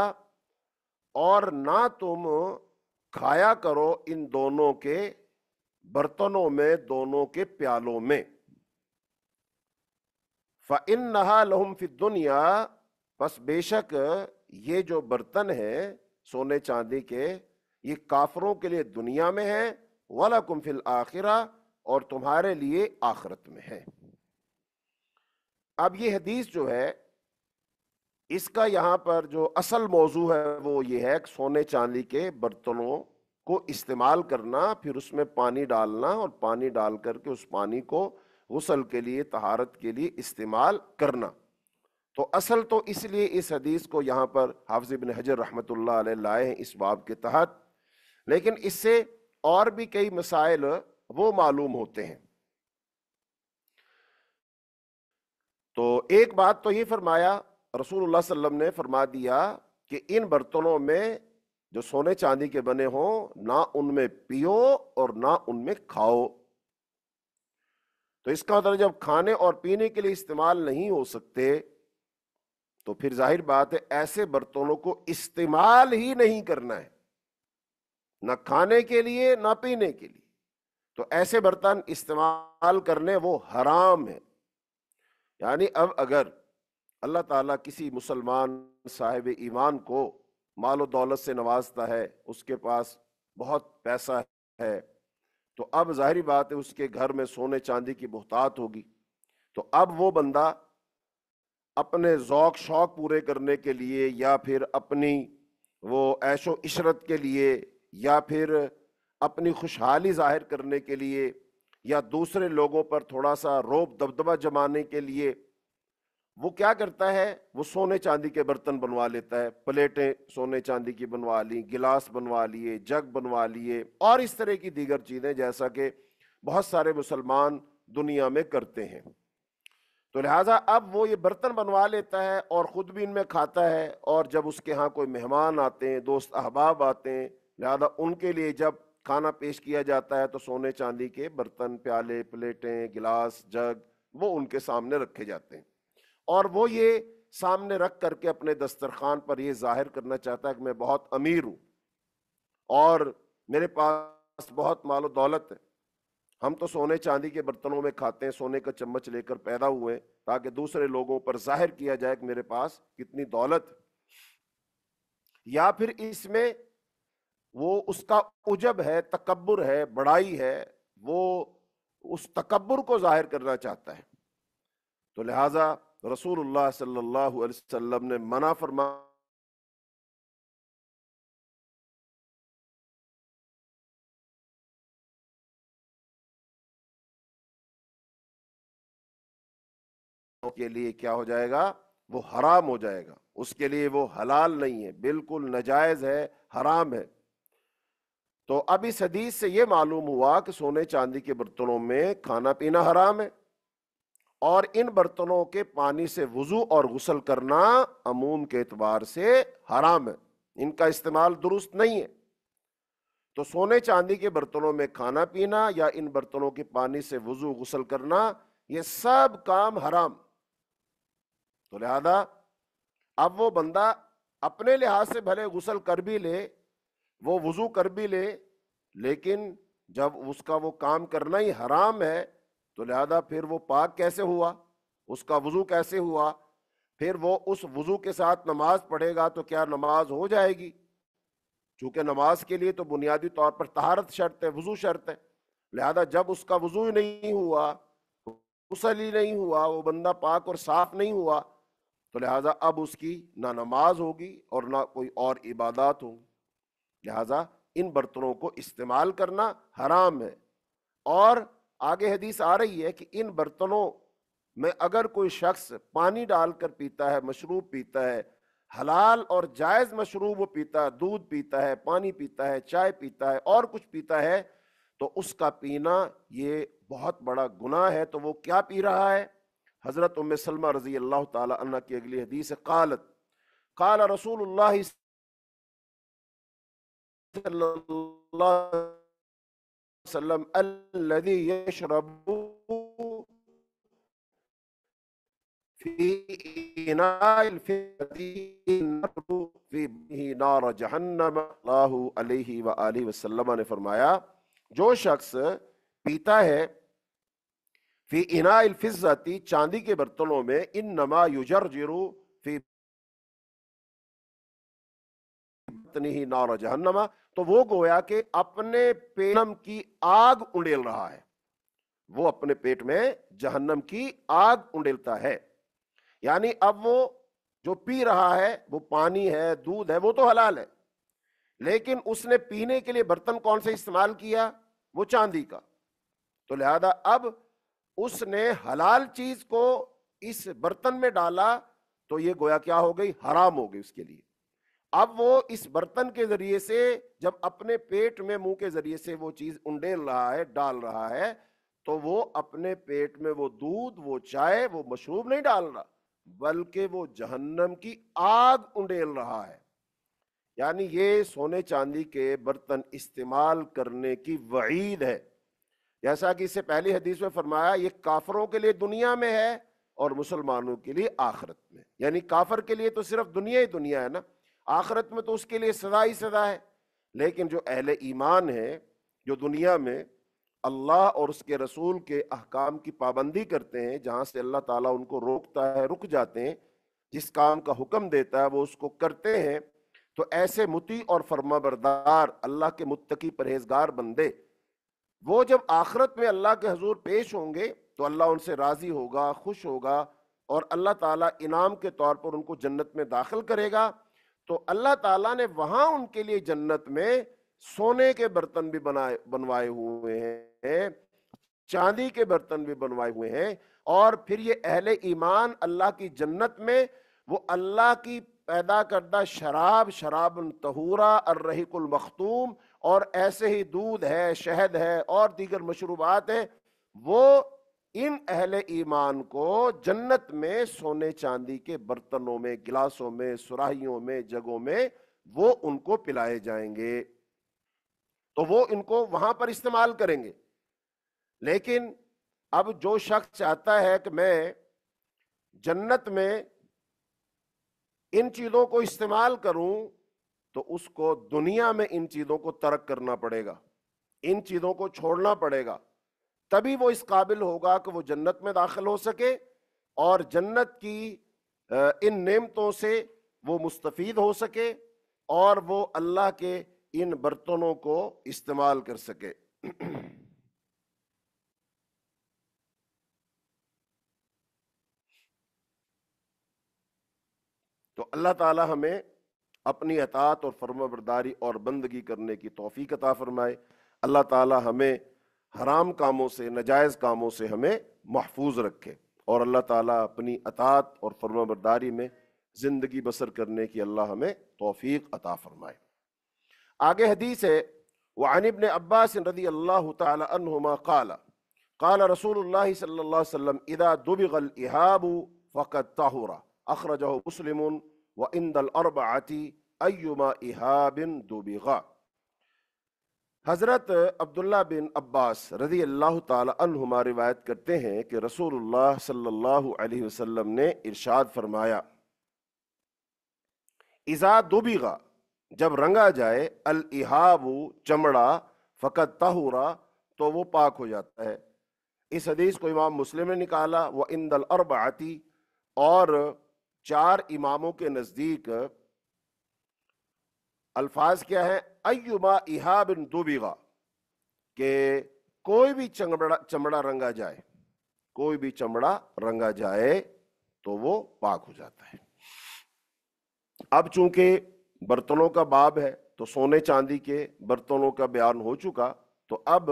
اور نہ تم کھایا کرو ان دونوں کے برتنوں میں، دونوں کے پیالوں میں. فَإِنَّهَا لَهُمْ فِي الدُّنْيَا، پس بے شک یہ جو برتن ہیں سونے چاندی کے، یہ کافروں کے لیے دنیا میں ہیں، وَلَكُمْ فِي الْآخِرَةِ، اور تمہارے لیے آخرت میں ہے. اب یہ حدیث جو ہے اس کا یہاں پر جو اصل موضوع ہے وہ یہ ہے کہ سونے چاندی کے برتنوں کو استعمال کرنا، پھر اس میں پانی ڈالنا اور پانی ڈال کر کے اس پانی کو غسل کے لیے، طہارت کے لیے استعمال کرنا. تو اصل تو اس لیے اس حدیث کو یہاں پر حافظ ابن حجر رحمۃ اللہ علیہ لائے ہیں اس باب کے تحت، لیکن اس سے اور بھی کئی مسائل وہ معلوم ہوتے ہیں. تو ایک بات تو یہ فرمایا رسول اللہ صلی اللہ علیہ وسلم نے، فرما دیا کہ ان برتنوں میں جو سونے چاندی کے بنے ہوں نہ ان میں پیو اور نہ ان میں کھاؤ. تو اس کا مطلب جب کھانے اور پینے کے لیے استعمال نہیں ہو سکتے تو پھر ظاہر بات ہے ایسے برتنوں کو استعمال ہی نہیں کرنا ہے، نہ کھانے کے لیے نہ پینے کے لیے. تو ایسے برتن استعمال کرنے وہ حرام ہیں. یعنی اب اگر اللہ تعالیٰ کسی مسلمان صاحب ایمان کو مال و دولت سے نوازتا ہے، اس کے پاس بہت پیسہ ہے، تو اب ظاہری بات ہے اس کے گھر میں سونے چاندی کی بہتات ہوگی. تو اب وہ بندہ اپنے ذوق شوق پورے کرنے کے لیے، یا پھر اپنی وہ عیش و عشرت کے لیے، یا پھر اپنی خوشحالی ظاہر کرنے کے لیے، یا دوسرے لوگوں پر تھوڑا سا روب دبدبہ جمانے کے لیے وہ کیا کرتا ہے، وہ سونے چاندی کے برتن بنوا لیتا ہے، پلیٹیں سونے چاندی کی بنوا لی، گلاس بنوا لیے، جگ بنوا لیے، اور اس طرح کی دیگر چیزیں جیسا کہ بہت سارے مسلمان دنیا میں کرتے ہیں۔ تو لہٰذا اب وہ یہ برتن بنوا لیتا ہے اور خود بھی ان میں کھاتا ہے، اور جب اس کے ہاں کوئی مہمان آتے ہیں، دوست احباب آتے ہیں، لہذا ان کے لیے جب کھانا پیش کیا جاتا ہے تو سونے چاندی کے برتن، پیالے، پلیٹیں، گلاس، جگ وہ ان کے سامنے رکھے جاتے ہیں، اور وہ یہ سامنے رکھ کر کے اپنے دسترخوان پر یہ ظاہر کرنا چاہتا ہے کہ میں بہت امیر ہوں اور میرے پاس بہت مال و دولت ہے۔ ہم تو سونے چاندی کے برتنوں میں کھاتے ہیں، سونے کا چمچ لے کر پیدا ہوئے تاکہ دوسرے لوگوں پر ظاہر کیا جائے کہ میرے پاس کتنی دولت ہے۔ یا پھر اس میں وہ اس کا عجب ہے، تکبر ہے، بڑائی ہے، وہ اس تکبر کو ظاہر کرنا چاہتا ہے۔ تو لہٰذا رسول اللہ صلی اللہ علیہ وسلم نے منع فرمایا کے لیے کیا ہو جائے گا، وہ حرام ہو جائے گا، اس کے لیے وہ حلال نہیں ہے، بالکل ناجائز ہے، حرام ہے۔ تو اب اس حدیث سے یہ معلوم ہوا کہ سونے چاندی کے برتنوں میں کھانا پینا حرام ہے، اور ان برتنوں کے پانی سے وضو اور غسل کرنا عموم کے اعتبار سے حرام ہے، ان کا استعمال درست نہیں ہے۔ تو سونے چاندی کے برتنوں میں کھانا پینا یا ان برتنوں کے پانی سے وضو غسل کرنا، یہ سب کام حرام۔ تو لہذا اب وہ بندہ اپنے لحاظ سے بھلے غسل کر بھی لے، وہ وضو کر بھی لے، لیکن جب اس کا وہ کام کرنا ہی حرام ہے تو لہذا پھر وہ پاک کیسے ہوا، اس کا وضو کیسے ہوا؟ پھر وہ اس وضو کے ساتھ نماز پڑھے گا تو کیا نماز ہو جائے گی؟ چونکہ نماز کے لیے تو بنیادی طور پر طہارت شرط ہے، وضو شرط ہے، لہذا جب اس کا وضو ہی نہیں ہوا، غسل ہی نہیں ہوا، وہ بندہ پاک اور صاف نہیں ہوا، تو لہٰذا اب اس کی نہ نماز ہوگی اور نہ کوئی اور عبادات ہوں۔ لہٰذا ان برتنوں کو استعمال کرنا حرام ہے۔ اور آگے حدیث آ رہی ہے کہ ان برتنوں میں اگر کوئی شخص پانی ڈال کر پیتا ہے، مشروب پیتا ہے، حلال اور جائز مشروب وہ پیتا ہے، دودھ پیتا ہے، پانی پیتا ہے، چائے پیتا ہے اور کچھ پیتا ہے، تو اس کا پینا یہ بہت بڑا گناہ ہے۔ تو وہ کیا پی رہا ہے؟ حضرت ام سلمہ رضی اللہ تعالی عنہ کی اگلی حدیث ہے، قالت قال رسول اللہ صلی اللہ علیہ وسلم الذي يشرب في اناء الفضة في به نار جہنم، اللہ علیہ وآلہ وسلم نے فرمایا جو شخص پیتا ہے فی اناء الفضة چاندی کے برتنوں میں، انما یجرجر فی بطنہ نار جہنم، تو وہ گویا کہ اپنے پیٹ کی آگ انڈیل رہا ہے، وہ اپنے پیٹ میں جہنم کی آگ انڈیلتا ہے۔ یعنی اب وہ جو پی رہا ہے وہ پانی ہے، دودھ ہے، وہ تو حلال ہے، لیکن اس نے پینے کے لیے برتن کون سے استعمال کیا؟ وہ چاندی کا۔ تو لہذا اب اس نے حلال چیز کو اس برتن میں ڈالا تو یہ گویا کیا ہو گئی؟ حرام ہو گئی اس کے لیے۔ اب وہ اس برتن کے ذریعے سے جب اپنے پیٹ میں منہ کے ذریعے سے وہ چیز انڈیل رہا ہے، ڈال رہا ہے، تو وہ اپنے پیٹ میں وہ دودھ، وہ چائے، وہ مشروب نہیں ڈال رہا، بلکہ وہ جہنم کی آگ انڈیل رہا ہے۔ یعنی یہ سونے چاندی کے برتن استعمال کرنے کی وعید ہے، جیسا کہ اس سے پہلی حدیث میں فرمایا یہ کافروں کے لیے دنیا میں ہے اور مسلمانوں کے لیے آخرت میں۔ یعنی کافر کے لیے تو صرف دنیا ہی دنیا ہے نا، آخرت میں تو اس کے لیے سزا ہی سزا ہے، لیکن جو اہل ایمان ہے، جو دنیا میں اللہ اور اس کے رسول کے احکام کی پابندی کرتے ہیں، جہاں سے اللہ تعالیٰ ان کو روکتا ہے رک جاتے ہیں، جس کام کا حکم دیتا ہے وہ اس کو کرتے ہیں، تو ایسے مطیع اور فرما بردار اللہ کے متقی پرہیزگار بندے، وہ جب آخرت میں اللہ کے حضور پیش ہوں گے تو اللہ ان سے راضی ہوگا، خوش ہوگا، اور اللہ تعالیٰ انعام کے طور پر ان کو جنت میں داخل کرے گا۔ تو اللہ تعالیٰ نے وہاں ان کے لیے جنت میں سونے کے برتن بھی بنوائے ہوئے ہیں، چاندی کے برتن بھی بنوائے ہوئے ہیں۔ اور پھر یہ اہل ایمان اللہ کی جنت میں وہ اللہ کی پیدا کردہ شراب، شراب طہورا، الرحیق المختوم، اور ایسے ہی دودھ ہے، شہد ہے اور دیگر مشروبات ہیں، وہ ان اہل ایمان کو جنت میں سونے چاندی کے برتنوں میں، گلاسوں میں، سراہیوں میں، جگوں میں وہ ان کو پلائے جائیں گے، تو وہ ان کو وہاں پر استعمال کریں گے۔ لیکن اب جو شخص چاہتا ہے کہ میں جنت میں ان چیزوں کو استعمال کروں، تو اس کو دنیا میں ان چیزوں کو ترک کرنا پڑے گا، ان چیزوں کو چھوڑنا پڑے گا، تبھی وہ اس قابل ہوگا کہ وہ جنت میں داخل ہو سکے اور جنت کی ان نعمتوں سے وہ مستفید ہو سکے اور وہ اللہ کے ان برتنوں کو استعمال کر سکے۔ تو اللہ تعالی ہمیں اپنی اطاعت اور فرما برداری اور بندگی کرنے کی توفیق عطا فرمائے۔ اللہ تعالی ہمیں حرام کاموں سے، ناجائز کاموں سے ہمیں محفوظ رکھے، اور اللہ تعالیٰ اپنی اطاعت اور فرما برداری میں زندگی بسر کرنے کی اللہ ہمیں توفیق عطا فرمائے۔ آگے حدیث ہے، وعن ابن عباس رضی اللہ تعالی عنہما قال قال رسول اللہ صلی اللہ علیہ وسلم اذا دبغ الإهاب فقد طهر، اخرجہ مسلم وعند الاربعۃ ایما إهاب دبغ۔ حضرت عبداللہ بن عباس رضی اللہ تعالی عنہما روایت کرتے ہیں کہ رسول اللہ صلی اللہ علیہ وسلم نے ارشاد فرمایا، اذا دبغ، جب رنگا جائے، الإهاب، چمڑا، فقد طہورا، تو وہ پاک ہو جاتا ہے۔ اس حدیث کو امام مسلم نے نکالا، وعند الاربعۃ، اور 4 اماموں کے نزدیک الفاظ کیا ہے، ایما إهاب دبغ، کہ کوئی بھی چمڑا رنگا جائے، کوئی بھی چمڑا رنگا جائے تو وہ پاک ہو جاتا ہے۔ اب چونکہ برتنوں کا باب ہے تو سونے چاندی کے برتنوں کا بیان ہو چکا، تو اب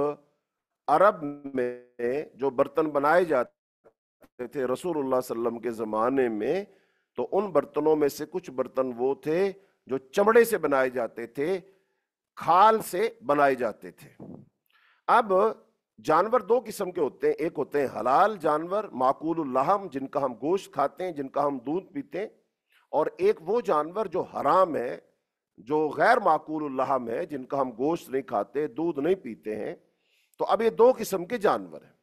عرب میں جو برتن بنائے جاتے تھے رسول اللہ صلی اللہ علیہ وسلم کے زمانے میں، تو ان برتنوں میں سے کچھ برتن وہ تھے جو چمڑے سے بنائے جاتے تھے، کھال سے بنائے جاتے تھے۔ اب جانور 2 قسم کے ہوتے ہیں، ایک ہوتے ہیں حلال جانور، معقول اللحم، جن کا ہم گوشت کھاتے ہیں، جن کا ہم دودھ پیتے ہیں، اور ایک وہ جانور جو حرام ہے، جو غیر معقول اللحم ہے، جن کا ہم گوشت نہیں کھاتے، دودھ نہیں پیتے ہیں۔ تو اب یہ 2 قسم کے جانور ہیں۔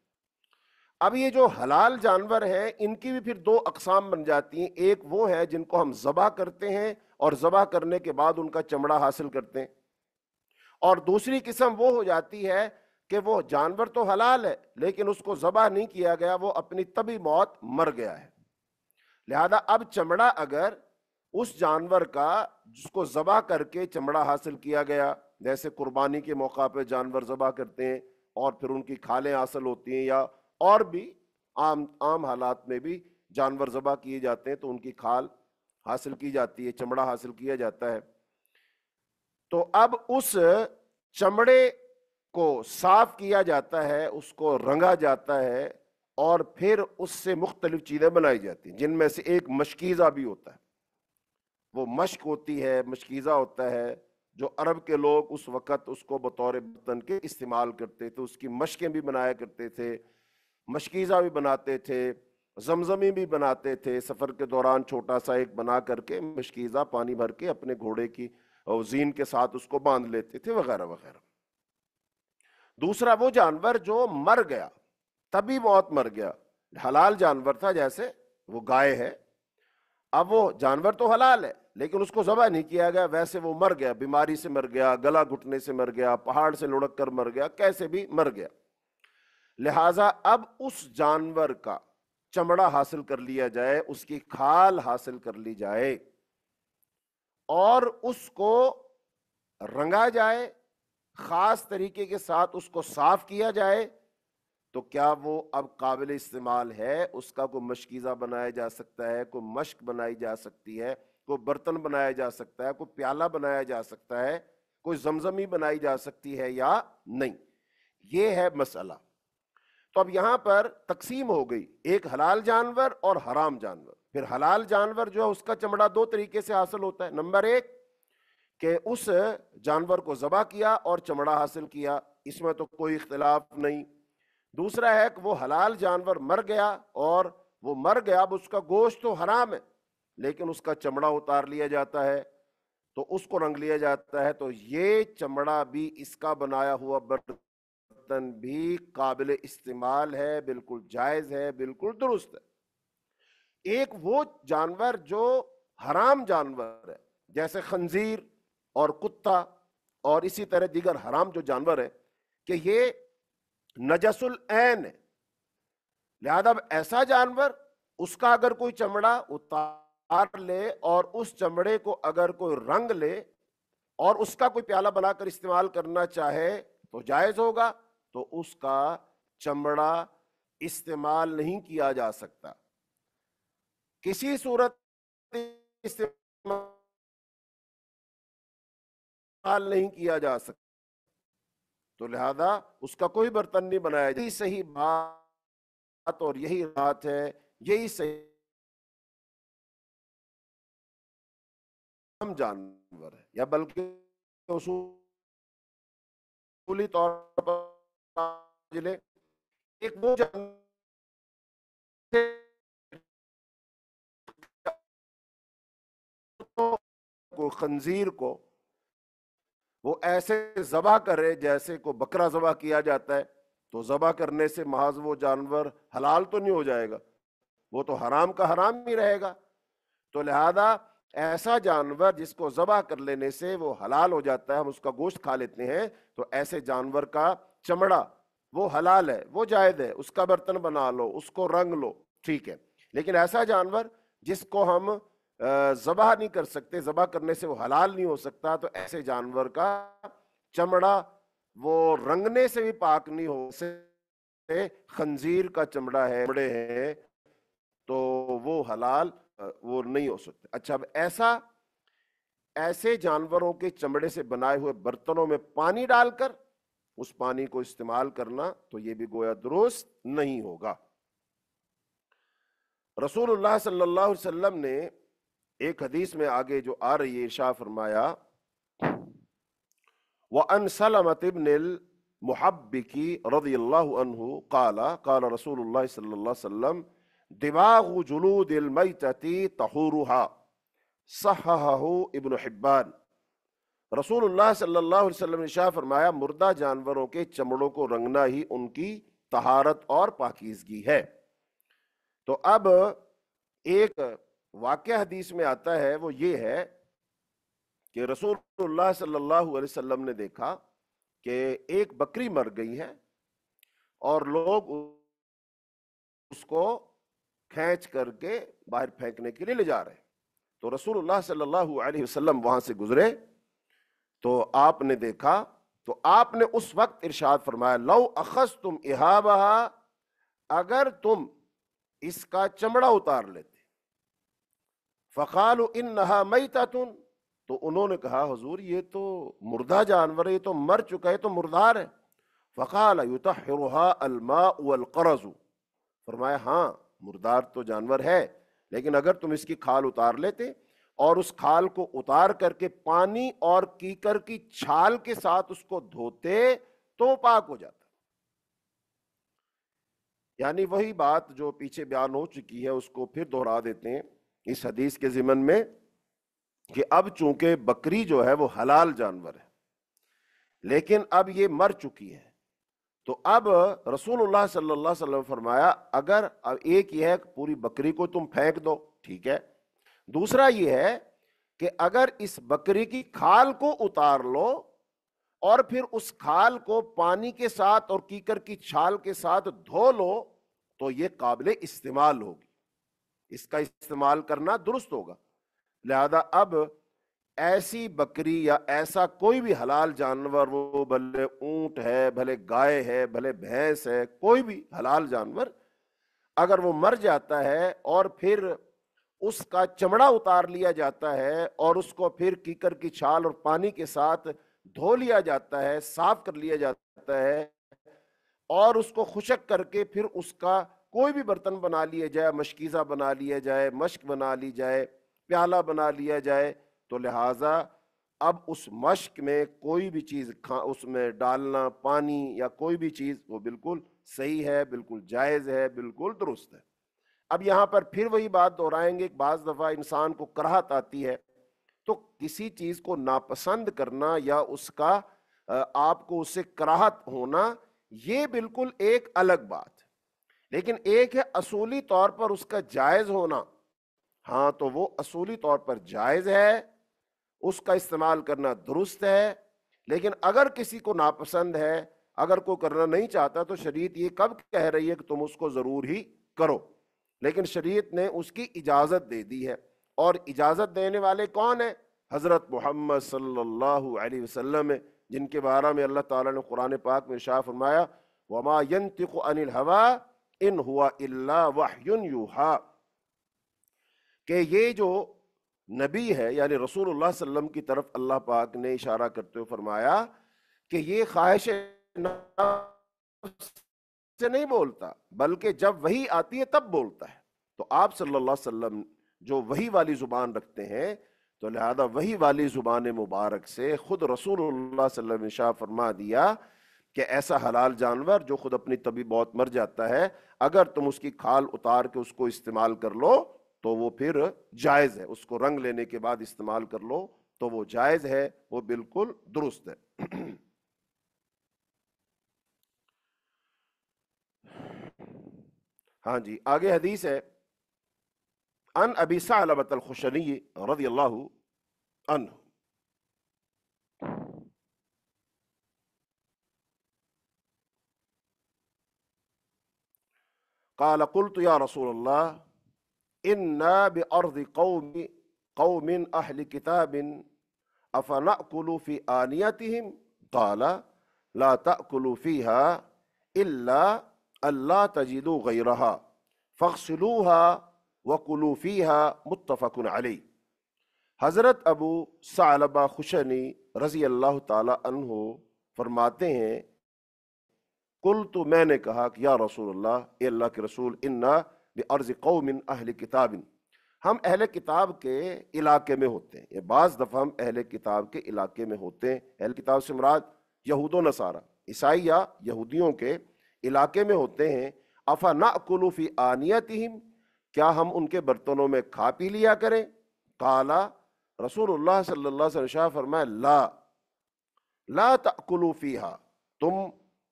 اب یہ جو حلال جانور ہیں، ان کی بھی پھر 2 اقسام بن جاتی ہیں۔ ایک وہ ہے جن کو ہم ذبح کرتے ہیں اور ذبح کرنے کے بعد ان کا چمڑا حاصل کرتے ہیں، اور دوسری قسم وہ ہو جاتی ہے کہ وہ جانور تو حلال ہے لیکن اس کو ذبح نہیں کیا گیا، وہ اپنی طبعی موت مر گیا ہے۔ لہذا اب چمڑا اگر اس جانور کا جس کو ذبح کر کے چمڑا حاصل کیا گیا، جیسے قربانی کے موقع پہ جانور ذبح کرتے ہیں اور پھر ان کی کھالیں حاصل ہوتی ہیں، یا اور بھی عام حالات میں بھی جانور ذبح کیے جاتے ہیں تو ان کی کھال حاصل کی جاتی ہے، چمڑا حاصل کیا جاتا ہے۔ تو اب اس چمڑے کو صاف کیا جاتا ہے، اس کو رنگا جاتا ہے، اور پھر اس سے مختلف چیزیں بنائی جاتی ہیں، جن میں سے ایک مشکیزہ بھی ہوتا ہے۔ وہ مشک ہوتی ہے، مشکیزہ ہوتا ہے، جو عرب کے لوگ اس وقت اس کو بطور برتن کے استعمال کرتے تھے، اس کی مشکیں بھی بنایا کرتے تھے، مشکیزہ بھی بناتے تھے، زمزمی بھی بناتے تھے، سفر کے دوران چھوٹا سا ایک بنا کر کے مشکیزہ پانی بھر کے اپنے گھوڑے کی زین کے ساتھ اس کو باندھ لیتے تھے، وغیرہ وغیرہ۔ دوسرا وہ جانور جو مر گیا، طبی موت مر گیا، حلال جانور تھا، جیسے وہ گائے ہے، اب وہ جانور تو حلال ہے لیکن اس کو ذبح نہیں کیا گیا، ویسے وہ مر گیا، بیماری سے مر گیا، گلا گھٹنے سے مر گیا، پہاڑ سے لڑک کر مر گیا، کیسے بھی مر گیا۔ لہٰذا اب اس جانور کا چمڑا حاصل کر لیا جائے، اس کی کھال حاصل کر لی جائے اور اس کو رنگا جائے، خاص طریقے کے ساتھ اس کو صاف کیا جائے، تو کیا وہ اب قابل استعمال ہے؟ اس کا کوئی مشکیزہ بنایا جا سکتا ہے، کوئی مشک بنائی جا سکتی ہے، کوئی برتن بنایا جا سکتا ہے، کوئی پیالہ بنایا جا سکتا ہے، کوئی زمزمی بنائی جا سکتی ہے یا نہیں؟ یہ ہے مسئلہ۔ تو اب یہاں پر تقسیم ہو گئی، ایک حلال جانور اور حرام جانور۔ پھر حلال جانور جو ہے اس کا چمڑا دو طریقے سے حاصل ہوتا ہے۔ نمبر ایک کہ اس جانور کو ذبح کیا اور چمڑا حاصل کیا، اس میں تو کوئی اختلاف نہیں۔ دوسرا ہے کہ وہ حلال جانور مر گیا، اور وہ مر گیا، اب اس کا گوشت تو حرام ہے لیکن اس کا چمڑا اتار لیا جاتا ہے، تو اس کو رنگ لیا جاتا ہے، تو یہ چمڑا بھی، اس کا بنایا ہوا برتن بھی قابل استعمال ہے، بالکل جائز ہے، بالکل درست ہے۔ ایک وہ جانور جو حرام جانور ہے، جیسے خنزیر اور کتا اور اسی طرح دیگر حرام جو جانور ہے، کہ یہ نجس العین ہے، لہذا ایسا جانور، اس کا اگر کوئی چمڑا اتار لے اور اس چمڑے کو اگر کوئی رنگ لے اور اس کا کوئی پیالہ بنا کر استعمال کرنا چاہے تو جائز ہوگا، تو اس کا چمڑا استعمال نہیں کیا جا سکتا، کسی صورت استعمال نہیں کیا جا سکتا، تو لہذا اس کا کوئی برتن نہیں بنایا جائے۔ یہی صحیح بات اور یہی بات ہے، یہی صحیح جانور ہے، یا بلکہ اصولی طور پر ایک وہ جانور کو، خنزیر کو وہ ایسے ذبح کرے جیسے کو بکرا ذبح کیا جاتا ہے، تو ذبح کرنے سے محض وہ جانور حلال تو نہیں ہو جائے گا، وہ تو حرام کا حرام ہی رہے گا۔ تو لہذا ایسا جانور جس کو ذبح کر لینے سے وہ حلال ہو جاتا ہے، ہم اس کا گوشت کھا لیتے ہیں، تو ایسے جانور کا چمڑا وہ حلال ہے، وہ جائز ہے، اس کا برتن بنا لو، اس کو رنگ لو، ٹھیک ہے۔ لیکن ایسا جانور جس کو ہم ذبح نہیں کر سکتے، ذبح کرنے سے وہ حلال نہیں ہو سکتا، تو ایسے جانور کا چمڑا وہ رنگنے سے بھی پاک نہیں ہو سکتے۔ خنزیر کا چمڑا ہے، بڑے ہیں، تو وہ حلال وہ نہیں ہو سکتے۔ اچھا، اب ایسے جانوروں کے چمڑے سے بنائے ہوئے برتنوں میں پانی ڈال کر اس پانی کو استعمال کرنا، تو یہ بھی گویا درست نہیں ہوگا۔ رسول اللہ صلی اللہ علیہ وسلم نے ایک حدیث میں آگے جو آ رہی ہے ارشاد فرمایا، وَأَنْ سَلَمَةِ بْنِ الْمُحَبِّكِ رضی اللہ عنہ قال قال رسول اللہ صلی اللہ علیہ وسلم دماغ جلود المیتۃ طہورها، صححہ ابن حبان۔ رسول اللہ صلی اللہ علیہ وسلم نے ارشاد فرمایا، مردہ جانوروں کے چمڑوں کو رنگنا ہی ان کی طہارت اور پاکیزگی ہے۔ تو اب ایک واقعہ حدیث میں آتا ہے، وہ یہ ہے کہ رسول اللہ صلی اللہ علیہ وسلم نے دیکھا کہ ایک بکری مر گئی ہے اور لوگ اس کو کھینچ کر کے باہر پھینکنے کے لیے لے جا رہے ہیں، تو رسول اللہ صلی اللہ علیہ وسلم وہاں سے گزرے تو آپ نے دیکھا، تو آپ نے اس وقت ارشاد فرمایا، لو اخذتم اہابہا، اگر تم اس کا چمڑا اتار لیتے، فقالوا انہا میتۃ، تو انہوں نے کہا حضور یہ تو مردہ جانور ہے، یہ تو مر چکا ہے، تو مردار ہے۔ فقال یطہرھا الماء والقرض، فرمایا ہاں مردار تو جانور ہے، لیکن اگر تم اس کی کھال اتار لیتے اور اس کھال کو اتار کر کے پانی اور کیکر کی چھال کے ساتھ اس کو دھوتے تو پاک ہو جاتا۔ یعنی وہی بات جو پیچھے بیان ہو چکی ہے اس کو پھر دہرا دیتے ہیں اس حدیث کے ضمن میں، کہ اب چونکہ بکری جو ہے وہ حلال جانور ہے لیکن اب یہ مر چکی ہے، تو اب رسول اللہ صلی اللہ علیہ وسلم فرمایا، اگر ایک یہ ہے کہ پوری بکری کو تم پھینک دو، ٹھیک ہے، دوسرا یہ ہے کہ اگر اس بکری کی کھال کو اتار لو اور پھر اس کھال کو پانی کے ساتھ اور کیکر کی چھال کے ساتھ دھو لو تو یہ قابل استعمال ہوگی، اس کا استعمال کرنا درست ہوگا۔ لہذا اب ایسی بکری یا ایسا کوئی بھی حلال جانور، وہ بھلے اونٹ ہے، بھلے گائے ہے، بھلے بھینس ہے، کوئی بھی حلال جانور اگر وہ مر جاتا ہے اور پھر اس کا چمڑا اتار لیا جاتا ہے اور اس کو پھر کیکر کی چھال اور پانی کے ساتھ دھو لیا جاتا ہے، صاف کر لیا جاتا ہے، اور اس کو خشک کر کے پھر اس کا کوئی بھی برتن بنا لیا جائے، مشکیزہ بنا لیا جائے، مشک بنا لی جائے، پیالہ بنا لیا جائے، تو لہٰذا اب اس مشک میں کوئی بھی چیز اس میں ڈالنا، پانی یا کوئی بھی چیز، وہ بالکل صحیح ہے، بالکل جائز ہے، بالکل درست ہے۔ اب یہاں پر پھر وہی بات دہرائیں گے کہ بعض دفعہ انسان کو کراہت آتی ہے، تو کسی چیز کو ناپسند کرنا یا اس کا آپ کو اس سے کراہت ہونا، یہ بالکل ایک الگ بات ہے۔ لیکن ایک ہے اصولی طور پر اس کا جائز ہونا، ہاں تو وہ اصولی طور پر جائز ہے، اس کا استعمال کرنا درست ہے۔ لیکن اگر کسی کو ناپسند ہے، اگر کوئی کرنا نہیں چاہتا، تو شریعت یہ کب کہہ رہی ہے کہ تم اس کو ضرور ہی کرو، لیکن شریعت نے اس کی اجازت دے دی ہے۔ اور اجازت دینے والے کون ہیں؟ حضرت محمد صلی اللہ علیہ وسلم، جن کے بارے میں اللہ تعالیٰ نے قرآن پاک میں ارشاد فرمایا وَمَا يَنْطِقُ عَنِ الْهَوَىٰ إِنْ هُوَ إِلَّا وَحْيٌ يُوحَىٰ، کہ یہ جو نبی ہے یعنی رسول اللہ صلی اللہ علیہ وسلم کی طرف اللہ پاک نے اشارہ کرتے ہوئے فرمایا کہ یہ خواہش نفس سے نہیں بولتا، بلکہ جب وحی آتی ہے تب بولتا ہے۔ تو آپ صلی اللہ علیہ وسلم جو وحی والی زبان رکھتے ہیں، تو لہذا وحی والی زبان مبارک سے خود رسول اللہ صلی اللہ علیہ وسلم نے شاہ فرما دیا کہ ایسا حلال جانور جو خود اپنی طبی موت مر جاتا ہے، اگر تم اس کی کھال اتار کے اس کو استعمال کر لو تو وہ پھر جائز ہے، اس کو رنگ لینے کے بعد استعمال کر لو تو وہ جائز ہے، وہ بالکل درست ہے۔ ہاں جی، آگے حدیث ہے ان ابی ثعلبۃ الخشنی رضی اللہ عنہ قال قلت یا رسول اللہ انا بارض قوم اہل کتاب افنأکل فی آنیتہم قال لا تأکلوا فیہا الا اللہ تجدوا غیرہا فاغسلوہا وَقُلُوا فِيهَا متفق علیہ۔ حضرت ابو ثعلبہ خشنی رضی اللہ تعالی عنہ فرماتے ہیں قلت، میں نے کہا کہ یا رسول اللہ، اے اللہ کے رسول، انا بارض قوم اہل کتاب، ہم اہل کتاب کے علاقے میں ہوتے ہیں، یہ بعض دفعہ ہم اہل کتاب کے علاقے میں ہوتے ہیں۔ اہل کتاب سے مراد یہود و نصارہ، عیسائی یا یہودیوں کے علاقے میں ہوتے ہیں۔ افنأکل فی آنیتہم، کیا ہم ان کے برتنوں میں کھا پی لیا کریں؟ قالا، رسول اللہ صلی اللہ علیہ وسلم فرمایا لا تأکلوا فیہا، تم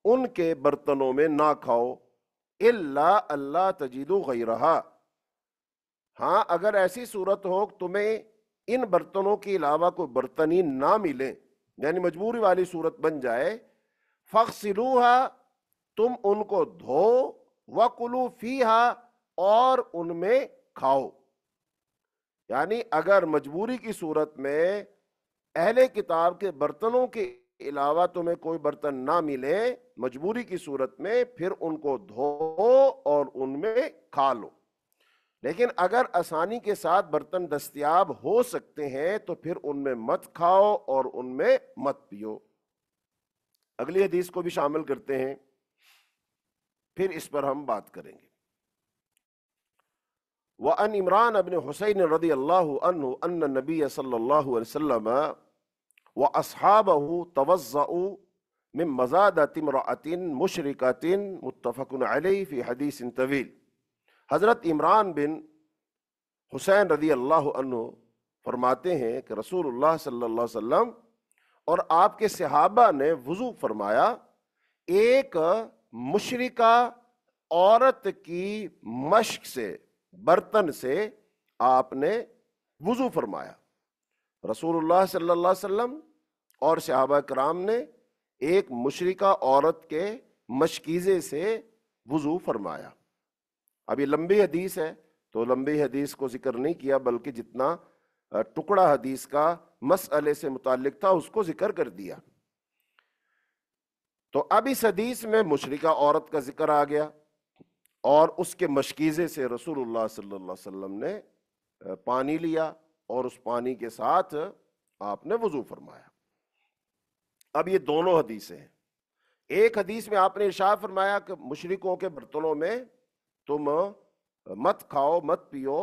ان کے برتنوں میں نہ کھاؤ، الا اللہ تجدوا غیرہا، ہاں اگر ایسی صورت ہو کہ تمہیں ان برتنوں کے علاوہ کوئی برتن ہی نہ ملے، یعنی مجبوری والی صورت بن جائے، فاغسلوہا، تم ان کو دھو، وَقُلُوا فِيهَا، اور ان میں کھاؤ۔ یعنی اگر مجبوری کی صورت میں اہل کتاب کے برتنوں کے علاوہ تمہیں کوئی برتن نہ ملے مجبوری کی صورت میں، پھر ان کو دھو اور ان میں کھا لو۔ لیکن اگر آسانی کے ساتھ برتن دستیاب ہو سکتے ہیں تو پھر ان میں مت کھاؤ اور ان میں مت پیو۔ اگلی حدیث کو بھی شامل کرتے ہیں، پھر اس پر ہم بات کریں گے۔ وعن عمران بن حسین رضی اللہ عنہ ان النبی صلی اللہ علیہ وسلم واصحابہ توضؤوا من مزادۃ امرأۃ مشرکۃ متفق علیہ فی حدیث طویل۔ حضرت عمران بن حسین رضی اللہ عنہ فرماتے ہیں کہ رسول اللہ صلی اللہ علیہ وسلم اور آپ کے صحابہ نے وضو فرمایا ایک مشرکہ عورت کی مشک سے، برتن سے آپ نے وضو فرمایا۔ رسول اللہ صلی اللہ علیہ وسلم اور صحابہ کرام نے ایک مشرکہ عورت کے مشکیزے سے وضو فرمایا۔ اب یہ لمبی حدیث ہے تو لمبی حدیث کو ذکر نہیں کیا، بلکہ جتنا ٹکڑا حدیث کا مسئلے سے متعلق تھا اس کو ذکر کر دیا۔ تو اب اس حدیث میں مشرکہ عورت کا ذکر آ گیا اور اس کے مشکیزے سے رسول اللہ صلی اللہ علیہ وسلم نے پانی لیا اور اس پانی کے ساتھ آپ نے وضو فرمایا۔ اب یہ دونوں حدیثیں ہیں، ایک حدیث میں آپ نے ارشاد فرمایا کہ مشرکوں کے برتنوں میں تم مت کھاؤ مت پیو،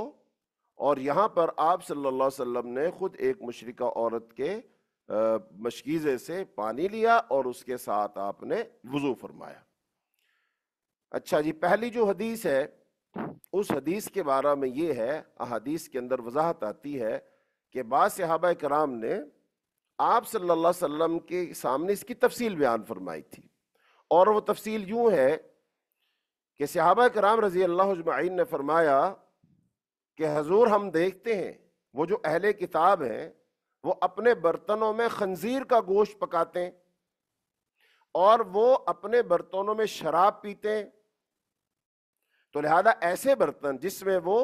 اور یہاں پر آپ صلی اللہ علیہ وسلم نے خود ایک مشرکہ عورت کے مشکیزے سے پانی لیا اور اس کے ساتھ آپ نے وضو فرمایا۔ اچھا جی، پہلی جو حدیث ہے اس حدیث کے بارے میں یہ ہے، احادیث کے اندر وضاحت آتی ہے کہ بعض صحابہ کرام نے آپ صلی اللہ علیہ وسلم کے سامنے اس کی تفصیل بیان فرمائی تھی، اور وہ تفصیل یوں ہے کہ صحابہ کرام رضی اللہ اجمعین نے فرمایا کہ حضور ہم دیکھتے ہیں وہ جو اہل کتاب ہیں وہ اپنے برتنوں میں خنزیر کا گوشت پکاتے ہیں، اور وہ اپنے برتنوں میں شراب پیتے ہیں، تو لہذا ایسے برتن جس میں وہ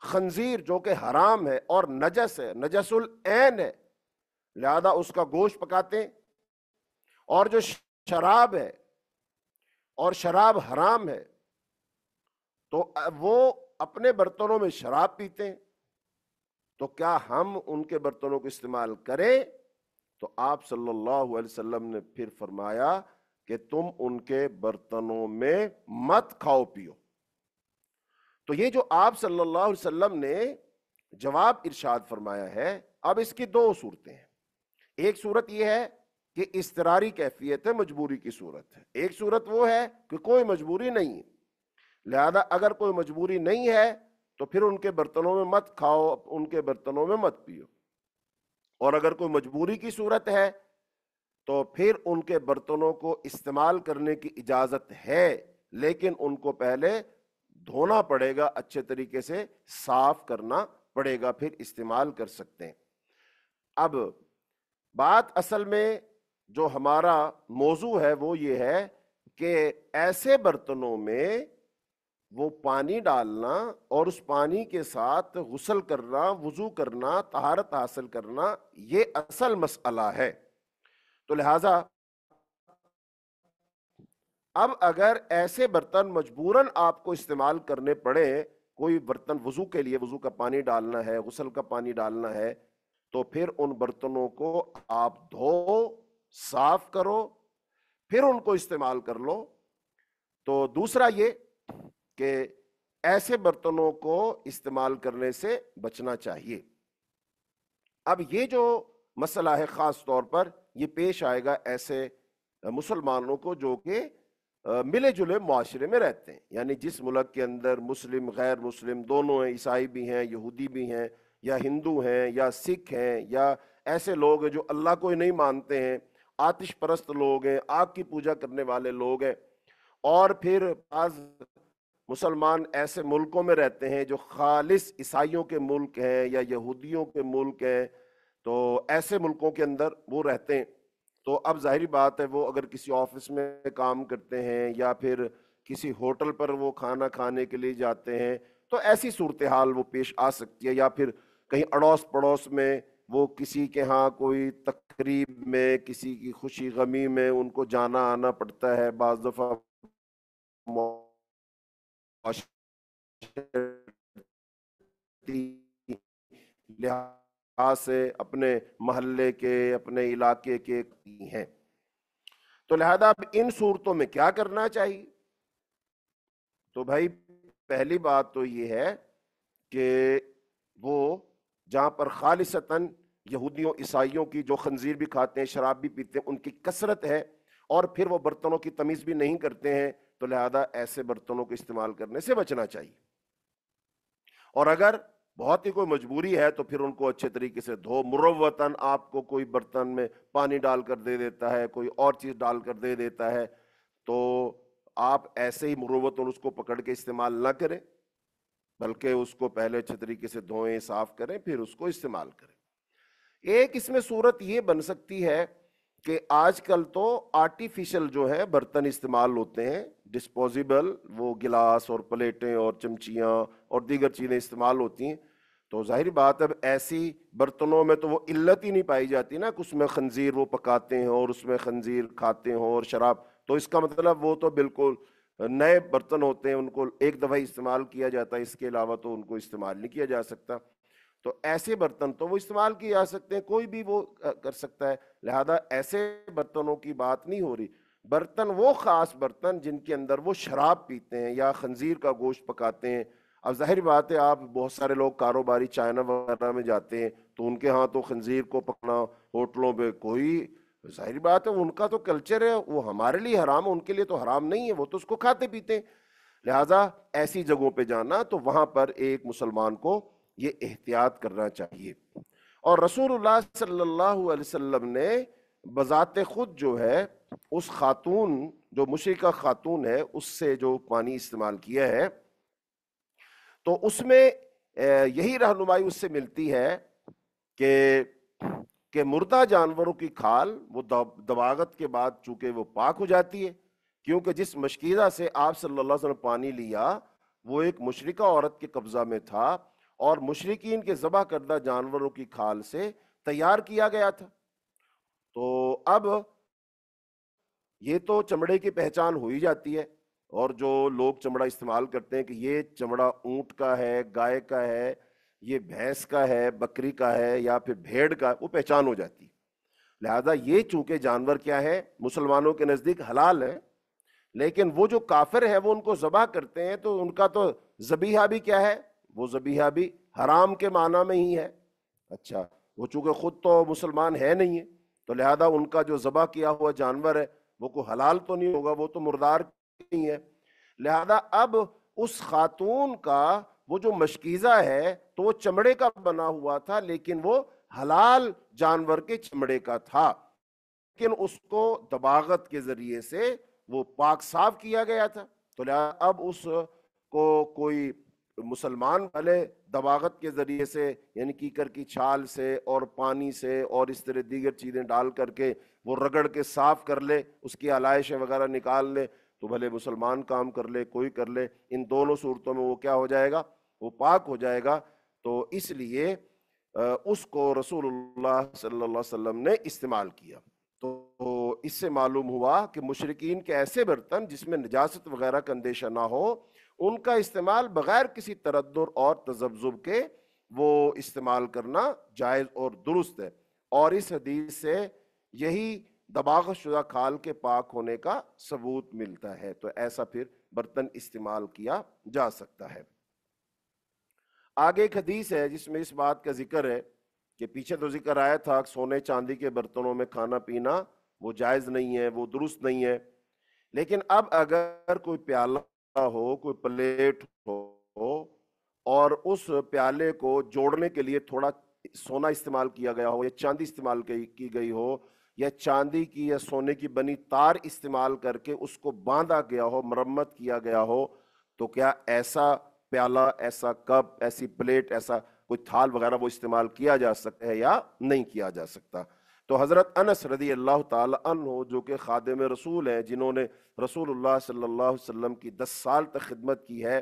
خنزیر جو کہ حرام ہے اور نجس ہے، نجس العین ہے، لہذا اس کا گوشت پکاتے ہیں، اور جو شراب ہے اور شراب حرام ہے تو وہ اپنے برتنوں میں شراب پیتے ہیں، تو کیا ہم ان کے برتنوں کو استعمال کریں؟ تو آپ صلی اللہ علیہ وسلم نے پھر فرمایا کہ تم ان کے برتنوں میں مت کھاؤ پیو۔ تو یہ جو آپ صلی اللہ علیہ وسلم نے جواب ارشاد فرمایا ہے، اب اس کی دو صورتیں ہیں۔ ایک صورت یہ ہے کہ اضطراری کیفیت ہے، مجبوری کی صورت ہے۔ ایک صورت وہ ہے کہ کوئی مجبوری نہیں ہے، لہذا اگر کوئی مجبوری نہیں ہے تو پھر ان کے برتنوں میں مت کھاؤ، ان کے برتنوں میں مت پیو، اور اگر کوئی مجبوری کی صورت ہے تو پھر ان کے برتنوں کو استعمال کرنے کی اجازت ہے، لیکن ان کو پہلے دھونا پڑے گا، اچھے طریقے سے صاف کرنا پڑے گا، پھر استعمال کر سکتے ہیں۔ اب بات اصل میں جو ہمارا موضوع ہے وہ یہ ہے کہ ایسے برتنوں میں وہ پانی ڈالنا اور اس پانی کے ساتھ غسل کرنا، وضو کرنا، طہارت حاصل کرنا، یہ اصل مسئلہ ہے۔ تو لہٰذا اب اگر ایسے برتن مجبوراً آپ کو استعمال کرنے پڑے، کوئی برتن وضو کے لیے وضو کا پانی ڈالنا ہے، غسل کا پانی ڈالنا ہے، تو پھر ان برتنوں کو آپ دھو، صاف کرو، پھر ان کو استعمال کر لو۔ تو دوسرا یہ کہ ایسے برتنوں کو استعمال کرنے سے بچنا چاہیے۔ اب یہ جو مسئلہ ہے خاص طور پر یہ پیش آئے گا ایسے مسلمانوں کو جو کہ ملے جلے معاشرے میں رہتے ہیں، یعنی جس ملک کے اندر مسلم غیر مسلم دونوں ہیں، عیسائی بھی ہیں، یہودی بھی ہیں، یا ہندو ہیں، یا سکھ ہیں، یا ایسے لوگ ہیں جو اللہ کو ہی نہیں مانتے ہیں، آتش پرست لوگ ہیں، آگ کی پوجا کرنے والے لوگ ہیں، اور پھر بعض مسلمان ایسے ملکوں میں رہتے ہیں جو خالص عیسائیوں کے ملک ہیں یا یہودیوں کے ملک ہیں، تو ایسے ملکوں کے اندر وہ رہتے ہیں۔ تو اب ظاہری بات ہے وہ اگر کسی آفس میں کام کرتے ہیں یا پھر کسی ہوٹل پر وہ کھانا کھانے کے لیے جاتے ہیں تو ایسی صورتحال وہ پیش آ سکتی ہے، یا پھر کہیں اڑوس پڑوس میں وہ کسی کے ہاں کوئی تقریب میں، کسی کی خوشی غمی میں ان کو جانا آنا پڑتا ہے، بعض دفعہ لحاظ سے اپنے محلے کے، اپنے علاقے کے ہیں۔ تو لہذا اب ان صورتوں میں کیا کرنا چاہیے؟ تو بھائی پہلی بات تو یہ ہے کہ وہ جہاں پر خالصتاً یہودیوں عیسائیوں کی جو خنزیر بھی کھاتے ہیں، شراب بھی پیتے ہیں، ان کی کثرت ہے، اور پھر وہ برتنوں کی تمیز بھی نہیں کرتے ہیں، تو لہذا ایسے برتنوں کو استعمال کرنے سے بچنا چاہیے۔ اور اگر بہت ہی کوئی مجبوری ہے تو پھر ان کو اچھے طریقے سے دھو، مروتاً آپ کو کوئی برتن میں پانی ڈال کر دے دیتا ہے، کوئی اور چیز ڈال کر دے دیتا ہے، تو آپ ایسے ہی مروتاً اس کو پکڑ کے استعمال نہ کریں، بلکہ اس کو پہلے اچھے طریقے سے دھوئیں، صاف کریں، پھر اس کو استعمال کریں۔ ایک اس میں صورت یہ بن سکتی ہے کہ آج کل تو آرٹیفیشل جو ہے برتن استعمال ہوتے ہیں، ڈسپوزیبل، وہ گلاس اور پلیٹیں اور چمچیاں اور دیگر چیزیں استعمال ہوتی ہیں، تو ظاہری بات ہے اب ایسی برتنوں میں تو وہ علت ہی نہیں پائی جاتی نا کہ اس میں خنزیر وہ پکاتے ہیں اور اس میں خنزیر کھاتے ہوں اور شراب، تو اس کا مطلب وہ تو بالکل نئے برتن ہوتے ہیں، ان کو ایک دفعہ استعمال کیا جاتا ہے، اس کے علاوہ تو ان کو استعمال نہیں کیا جا سکتا۔ تو ایسے برتن تو وہ استعمال کیے جا سکتے ہیں، کوئی بھی وہ کر سکتا ہے، لہذا ایسے برتنوں کی بات نہیں ہو رہی۔ برتن وہ خاص برتن جن کے اندر وہ شراب پیتے ہیں یا خنزیر کا گوشت پکاتے ہیں. اب ظاہر بات ہے آپ بہت سارے لوگ کاروباری چائنا وغیرہ میں جاتے ہیں تو ان کے ہاں تو خنزیر کو پکنا ہوٹلوں پہ کوئی، ظاہر بات ہے ان کا تو کلچر ہے، وہ ہمارے لیے حرام ہے، ان کے لیے تو حرام نہیں ہے، وہ تو اس کو کھاتے پیتے ہیں. لہٰذا ایسی جگہوں پہ جانا تو وہاں پر ایک مسلمان کو یہ احتیاط کرنا چاہیے. اور رسول اللہ صلی اللہ علیہ وسلم نے بذات خود جو ہے اس خاتون جو مشرکہ خاتون ہے اس سے جو پانی استعمال کیا ہے تو اس میں یہی رہنمائی اس سے ملتی ہے کہ مردہ جانوروں کی کھال وہ دباغت کے بعد چونکہ وہ پاک ہو جاتی ہے، کیونکہ جس مشکیزہ سے آپ صلی اللہ علیہ وسلم پانی لیا وہ ایک مشرکہ عورت کے قبضہ میں تھا اور مشرکین کے ذبح کردہ جانوروں کی کھال سے تیار کیا گیا تھا. تو اب یہ تو چمڑے کی پہچان ہو ہی جاتی ہے، اور جو لوگ چمڑا استعمال کرتے ہیں کہ یہ چمڑا اونٹ کا ہے، گائے کا ہے، یہ بھینس کا ہے، بکری کا ہے یا پھر بھیڑ کا، وہ پہچان ہو جاتی ہے. لہذا یہ چونکہ جانور کیا ہے مسلمانوں کے نزدیک حلال ہے، لیکن وہ جو کافر ہے وہ ان کو ذبح کرتے ہیں تو ان کا تو ذبیحہ بھی کیا ہے، وہ ذبیحہ بھی حرام کے معنی میں ہی ہے. اچھا، وہ چونکہ خود تو مسلمان ہے نہیں ہے تو لہذا ان کا جو ذبح کیا ہوا جانور ہے وہ کوئی حلال تو نہیں ہوگا، وہ تو مردار نہیں ہے. لہذا اب اس خاتون کا وہ جو مشکیزہ ہے تو وہ چمڑے کا بنا ہوا تھا لیکن وہ حلال جانور کے چمڑے کا تھا، لیکن اس کو دباغت کے ذریعے سے وہ پاک صاف کیا گیا تھا. تو لہذا اب اس کو کوئی مسلمان والے دباغت کے ذریعے سے یعنی کیکر کی چھال سے اور پانی سے اور اس طرح دیگر چیزیں ڈال کر کے وہ رگڑ کے صاف کر لے، اس کی علائشیں وغیرہ نکال لے تو بھلے مسلمان کام کر لے کوئی کر لے، ان دونوں صورتوں میں وہ کیا ہو جائے گا، وہ پاک ہو جائے گا. تو اس لیے اس کو رسول اللہ صلی اللہ علیہ وسلم نے استعمال کیا. تو اس سے معلوم ہوا کہ مشرکین کے ایسے برتن جس میں نجاست وغیرہ کا اندیشہ نہ ہو ان کا استعمال بغیر کسی تردد اور تذبذب کے وہ استعمال کرنا جائز اور درست ہے. اور اس حدیث سے یہی دباغت شدہ کھال کے پاک ہونے کا ثبوت ملتا ہے، تو ایسا پھر برتن استعمال کیا جا سکتا ہے. آگے ایک حدیث ہے جس میں اس بات کا ذکر ہے کہ پیچھے تو ذکر آیا تھا سونے چاندی کے برتنوں میں کھانا پینا وہ جائز نہیں ہے، وہ درست نہیں ہے، لیکن اب اگر کوئی پیالہ ہو، کوئی پلیٹ ہو اور اس پیالے کو جوڑنے کے لیے تھوڑا سونا استعمال کیا گیا ہو یا چاندی استعمال کی گئی ہو یا چاندی کی یا سونے کی بنی تار استعمال کر کے اس کو باندھا گیا ہو، مرمت کیا گیا ہو، تو کیا ایسا پیالہ، ایسا کپ، ایسی پلیٹ، ایسا کوئی تھال وغیرہ وہ استعمال کیا جا سکتا ہے یا نہیں کیا جا سکتا؟ تو حضرت انس رضی اللہ تعالی عنہ جو کہ خادم رسول ہیں، جنہوں نے رسول اللہ صلی اللہ علیہ وسلم کی 10 سال تک خدمت کی ہے،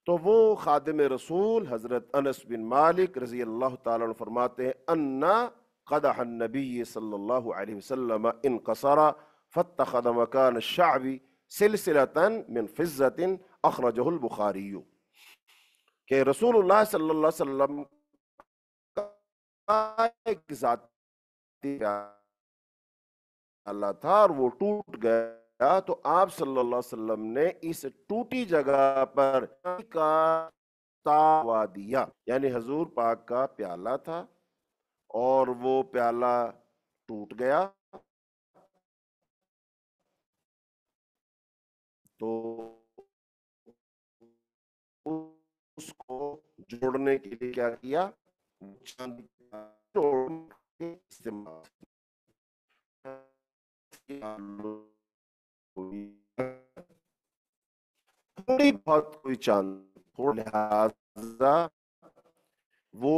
تو وہ خادم رسول حضرت انس بن مالک رضی اللہ تعالی عنہ فرماتے ہیں انا قدح النبی صلی اللہ علیہ وسلم انقصر فاتخذ مکان الشعب سلسلة من فضة اخرجہ البخاری، کہ رسول اللہ صلی اللہ علیہ وسلم کا ایک ذاتی پیالہ تھا اور وہ ٹوٹ گیا تو آپ صلی اللہ علیہ وسلم نے اس ٹوٹی جگہ پر کا تاوا دیا، یعنی حضور پاک کا پیالہ تھا اور وہ پیالہ ٹوٹ گیا تو اس کو جوڑنے کے لیے کیا کیا، چاندی کا جوڑ کے استعمال تھوڑی بہت کوئی چاند تھوڑا، لہذا وہ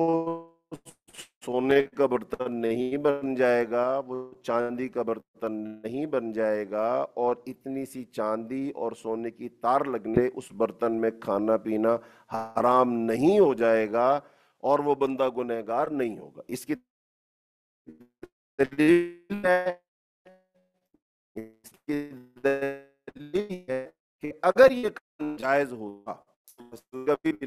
سونے کا برتن نہیں بن جائے گا، وہ چاندی کا برتن نہیں بن جائے گا، اور اتنی سی چاندی اور سونے کی تار لگنے اس برتن میں کھانا پینا حرام نہیں ہو جائے گا اور وہ بندہ گنہگار نہیں ہوگا. اس کی دلیل ہے، اس کی دلیل ہے کہ اگر یہ جائز ہوگا کبھی بھی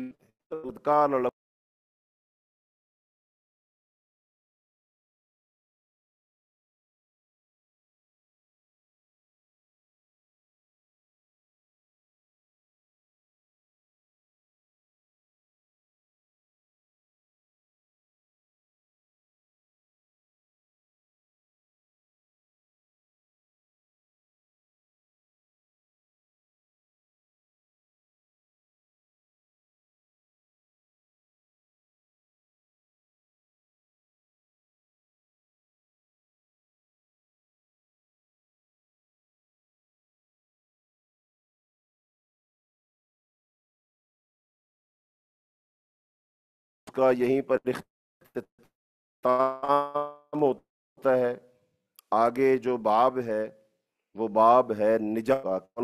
کا یہیں پر اختتام ہوتا ہے. آگے جو باب ہے وہ باب ہے نجات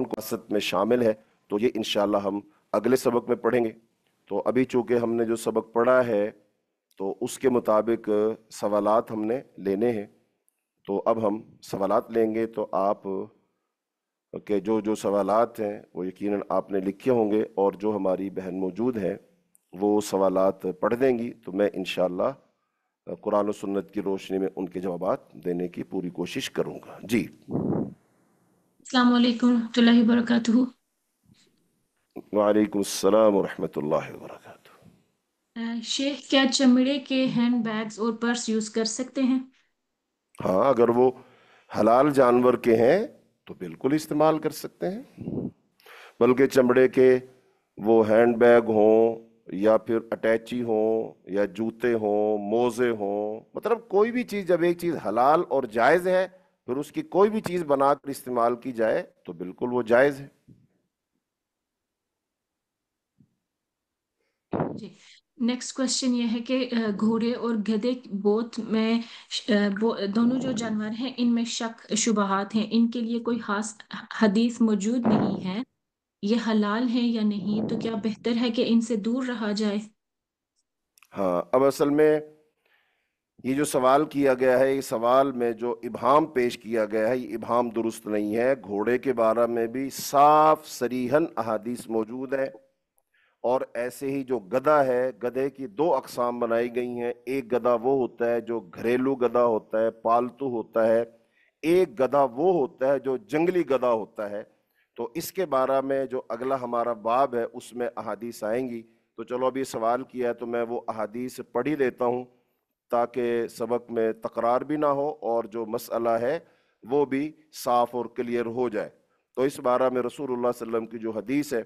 میں شامل ہے، تو یہ انشاءاللہ ہم اگلے سبق میں پڑھیں گے. تو ابھی چونکہ ہم نے جو سبق پڑھا ہے تو اس کے مطابق سوالات ہم نے لینے ہیں، تو اب ہم سوالات لیں گے. تو آپ کہ جو سوالات ہیں وہ یقیناً آپ نے لکھے ہوں گے، اور جو ہماری بہن موجود ہیں وہ سوالات پڑھ دیں گی، تو میں انشاءاللہ قرآن و سنت کی روشنی میں ان کے جوابات دینے کی پوری کوشش کروں گا. جی السلام علیکم ورحمۃ اللہ وبرکاتہ. وعلیکم السلام ورحمۃ اللہ وبرکاتہ. شیخ، کیا چمڑے کے ہینڈ بیگز اور پرس یوز کر سکتے ہیں؟ ہاں، اگر وہ حلال جانور کے ہیں تو بالکل استعمال کر سکتے ہیں. بلکہ چمڑے کے وہ ہینڈ بیگ ہوں یا پھر اٹیچی ہوں یا جوتے ہوں، موزے ہوں، مطلب کوئی بھی چیز، جب ایک چیز حلال اور جائز ہے پھر اس کی کوئی بھی چیز بنا کر استعمال کی جائے تو بالکل وہ جائز ہے. جی، نیکسٹ کوشچن یہ ہے کہ گھوڑے اور گدھے بوتھ میں دونوں جو جانور ہیں ان میں شک شبہات ہیں، ان کے لیے کوئی خاص حدیث موجود نہیں ہے، یہ حلال ہیں یا نہیں، تو کیا بہتر ہے کہ ان سے دور رہا جائے؟ ہاں، اب اصل میں یہ جو سوال کیا گیا ہے، یہ سوال میں جو ابہام پیش کیا گیا ہے یہ ابہام درست نہیں ہے. گھوڑے کے بارے میں بھی صاف صریحاً احادیث موجود ہے، اور ایسے ہی جو گدھا ہے، گدھے کی دو اقسام بنائی گئی ہیں. ایک گدھا وہ ہوتا ہے جو گھریلو گدھا ہوتا ہے، پالتو ہوتا ہے. ایک گدھا وہ ہوتا ہے جو جنگلی گدھا ہوتا ہے. تو اس کے بارے میں جو اگلا ہمارا باب ہے اس میں احادیث آئیں گی. تو چلو ابھی سوال کیا ہے تو میں وہ احادیث پڑھ ہی دیتا ہوں تاکہ سبق میں تکرار بھی نہ ہو اور جو مسئلہ ہے وہ بھی صاف اور کلیئر ہو جائے. تو اس بارے میں رسول اللہ صلی اللہ علیہ وسلم کی جو حدیث ہے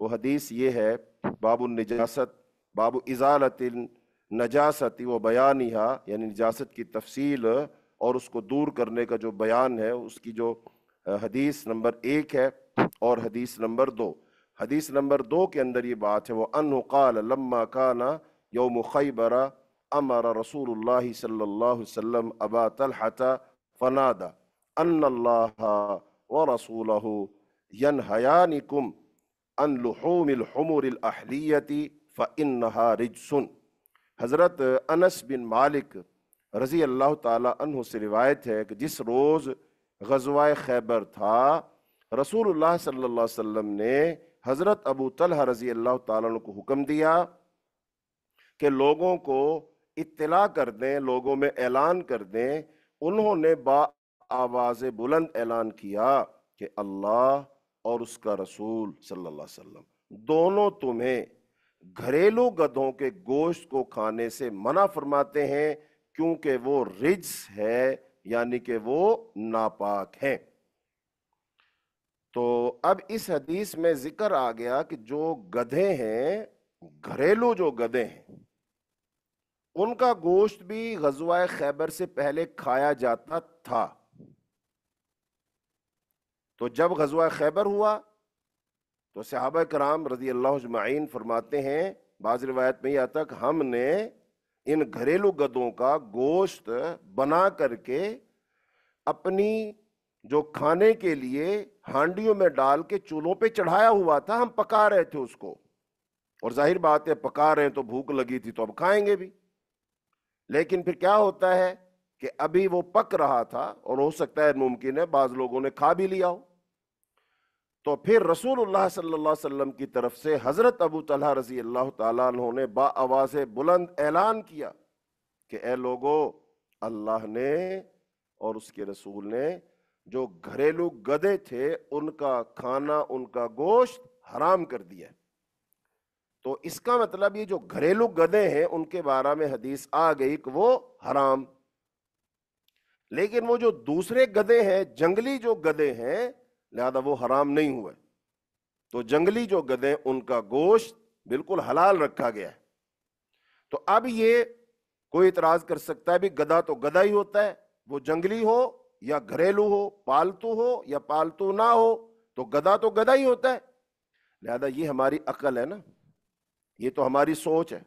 وہ حدیث یہ ہے: باب النجاست، باب ازالت النجاست و بیانہا، یعنی نجاست کی تفصیل اور اس کو دور کرنے کا جو بیان ہے، اس کی جو حدیث نمبر 1 ہے اور حدیث نمبر 2. حدیث نمبر 2 کے اندر یہ بات ہے، وہ انہ قال لما کان یوم خیبر امر رسول اللہ صلی اللہ علیہ وسلم ابا طلحہ فنادى ان اللہ ورسولہ ینہیانکم ان لحوم الحمر الاہلیۃ فانہا رجس. حضرت انس بن مالک رضی اللہ تعالی عنہ سے روایت ہے کہ جس روز غزوہ خیبر تھا، رسول اللہ صلی اللہ علیہ وسلم نے حضرت ابو طلحہ رضی اللہ تعالیٰ عنہ کو حکم دیا کہ لوگوں کو اطلاع کر دیں، لوگوں میں اعلان کر دیں. انہوں نے با آواز بلند اعلان کیا کہ اللہ اور اس کا رسول صلی اللہ علیہ وسلم دونوں تمہیں گھریلو گدھوں کے گوشت کو کھانے سے منع فرماتے ہیں، کیونکہ وہ رجس ہے، یعنی کہ وہ ناپاک ہیں. تو اب اس حدیث میں ذکر آ گیا کہ جو گدھے ہیں، گھریلو جو گدھے ہیں، ان کا گوشت بھی غزوہ خیبر سے پہلے کھایا جاتا تھا. تو جب غزوہ خیبر ہوا تو صحابہ کرام رضی اللہ اجمعین فرماتے ہیں، بعض روایت میں یہ آتا کہ ہم نے ان گھریلو گدھوں کا گوشت بنا کر کے اپنی جو کھانے کے لیے ہانڈیوں میں ڈال کے چولہوں پہ چڑھایا ہوا تھا، ہم پکا رہے تھے اس کو. اور ظاہر بات ہے پکا رہے ہیں تو بھوک لگی تھی تو اب کھائیں گے بھی. لیکن پھر کیا ہوتا ہے کہ ابھی وہ پک رہا تھا اور ہو سکتا ہے ممکن ہے بعض لوگوں نے کھا بھی لیا ہو. تو پھر رسول اللہ صلی اللہ علیہ وسلم کی طرف سے حضرت ابو طلحہ رضی اللہ تعالیٰ عنہ نے با آواز بلند اعلان کیا کہ اے لوگو، اللہ نے اور اس کے رسول نے جو گھریلو گدھے تھے ان کا کھانا، ان کا گوشت حرام کر دیا. تو اس کا مطلب یہ جو گھریلو گدھے ہیں ان کے بارے میں حدیث آ گئی کہ وہ حرام. لیکن وہ جو دوسرے گدھے ہیں، جنگلی جو گدھے ہیں، لہذا وہ حرام نہیں ہوئے. تو جنگلی جو گدھے ان کا گوشت بالکل حلال رکھا گیا ہے. تو اب یہ کوئی اعتراض کر سکتا ہے بھی گدھا تو گدھا ہی ہوتا ہے، وہ جنگلی ہو یا گھریلو ہو، پالتو ہو یا پالتو نہ ہو، تو گدھا ہی ہوتا ہے. لہذا یہ ہماری عقل ہے نا، یہ تو ہماری سوچ ہے.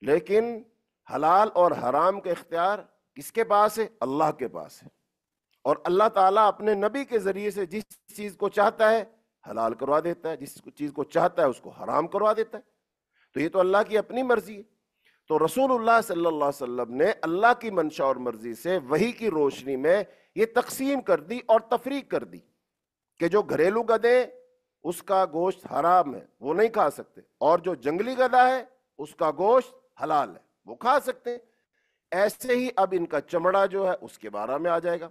لیکن حلال اور حرام کا اختیار کس کے پاس ہے؟ اللہ کے پاس ہے. اور اللہ تعالیٰ اپنے نبی کے ذریعے سے جس چیز کو چاہتا ہے حلال کروا دیتا ہے، جس چیز کو چاہتا ہے اس کو حرام کروا دیتا ہے. تو یہ تو اللہ کی اپنی مرضی ہے. تو رسول اللہ صلی اللہ علیہ وسلم نے اللہ کی منشا اور مرضی سے وحی کی روشنی میں یہ تقسیم کر دی اور تفریق کر دی کہ جو گھریلو گدے اس کا گوشت حرام ہے، وہ نہیں کھا سکتے، اور جو جنگلی گدھا ہے اس کا گوشت حلال ہے، وہ کھا سکتے ہیں. ایسے ہی اب ان کا چمڑا جو ہے اس کے بارے میں آ جائے گا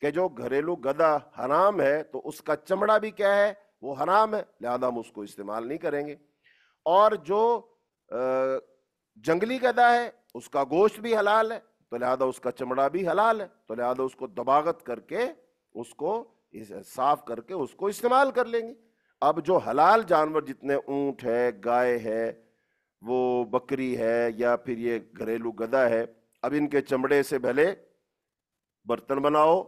کہ جو گھریلو گدھا حرام ہے تو اس کا چمڑا بھی کیا ہے؟ وہ حرام ہے، لہذا ہم اس کو استعمال نہیں کریں گے. اور جو جنگلی گدھا ہے اس کا گوشت بھی حلال ہے، تو لہذا اس کا چمڑا بھی حلال ہے، تو لہذا اس کو دباغت کر کے اس کو صاف کر کے اس کو استعمال کر لیں گے. اب جو حلال جانور جتنے اونٹ ہے، گائے ہے، وہ بکری ہے، یا پھر یہ گھریلو گدھا ہے، اب ان کے چمڑے سے بھلے برتن بناؤ،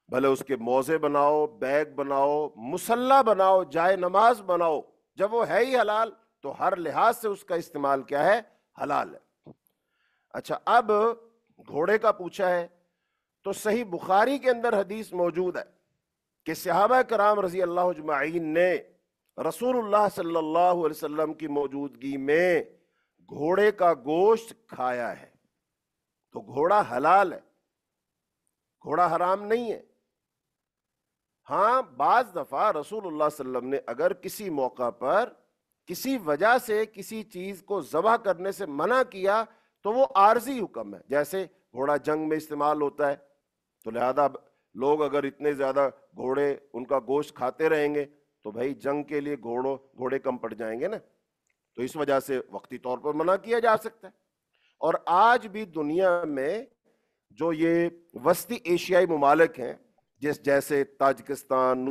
بھلے اس کے موزے بناؤ، بیگ بناؤ، مصلی بناؤ، جائے نماز بناؤ، جب وہ ہے ہی حلال تو ہر لحاظ سے اس کا استعمال کیا ہے؟ حلال ہے. اچھا، اب گھوڑے کا پوچھا ہے تو صحیح بخاری کے اندر حدیث موجود ہے کہ صحابہ کرام رضی اللہ اجمعین نے رسول اللہ صلی اللہ علیہ وسلم کی موجودگی میں گھوڑے کا گوشت کھایا ہے. تو گھوڑا حلال ہے، گھوڑا حرام نہیں ہے. ہاں، بعض دفعہ رسول اللہ صلی اللہ علیہ وسلم نے اگر کسی موقع پر کسی وجہ سے کسی چیز کو ذبح کرنے سے منع کیا تو وہ عارضی حکم ہے. جیسے گھوڑا جنگ میں استعمال ہوتا ہے، تو لہذا لوگ اگر اتنے زیادہ گھوڑے ان کا گوشت کھاتے رہیں گے تو بھائی جنگ کے لیے گھوڑے کم پڑ جائیں گے نا، تو اس وجہ سے وقتی طور پر منع کیا جا سکتا ہے. اور آج بھی دنیا میں جو یہ وسطی ایشیائی ممالک ہیں، جیسے تاجکستان،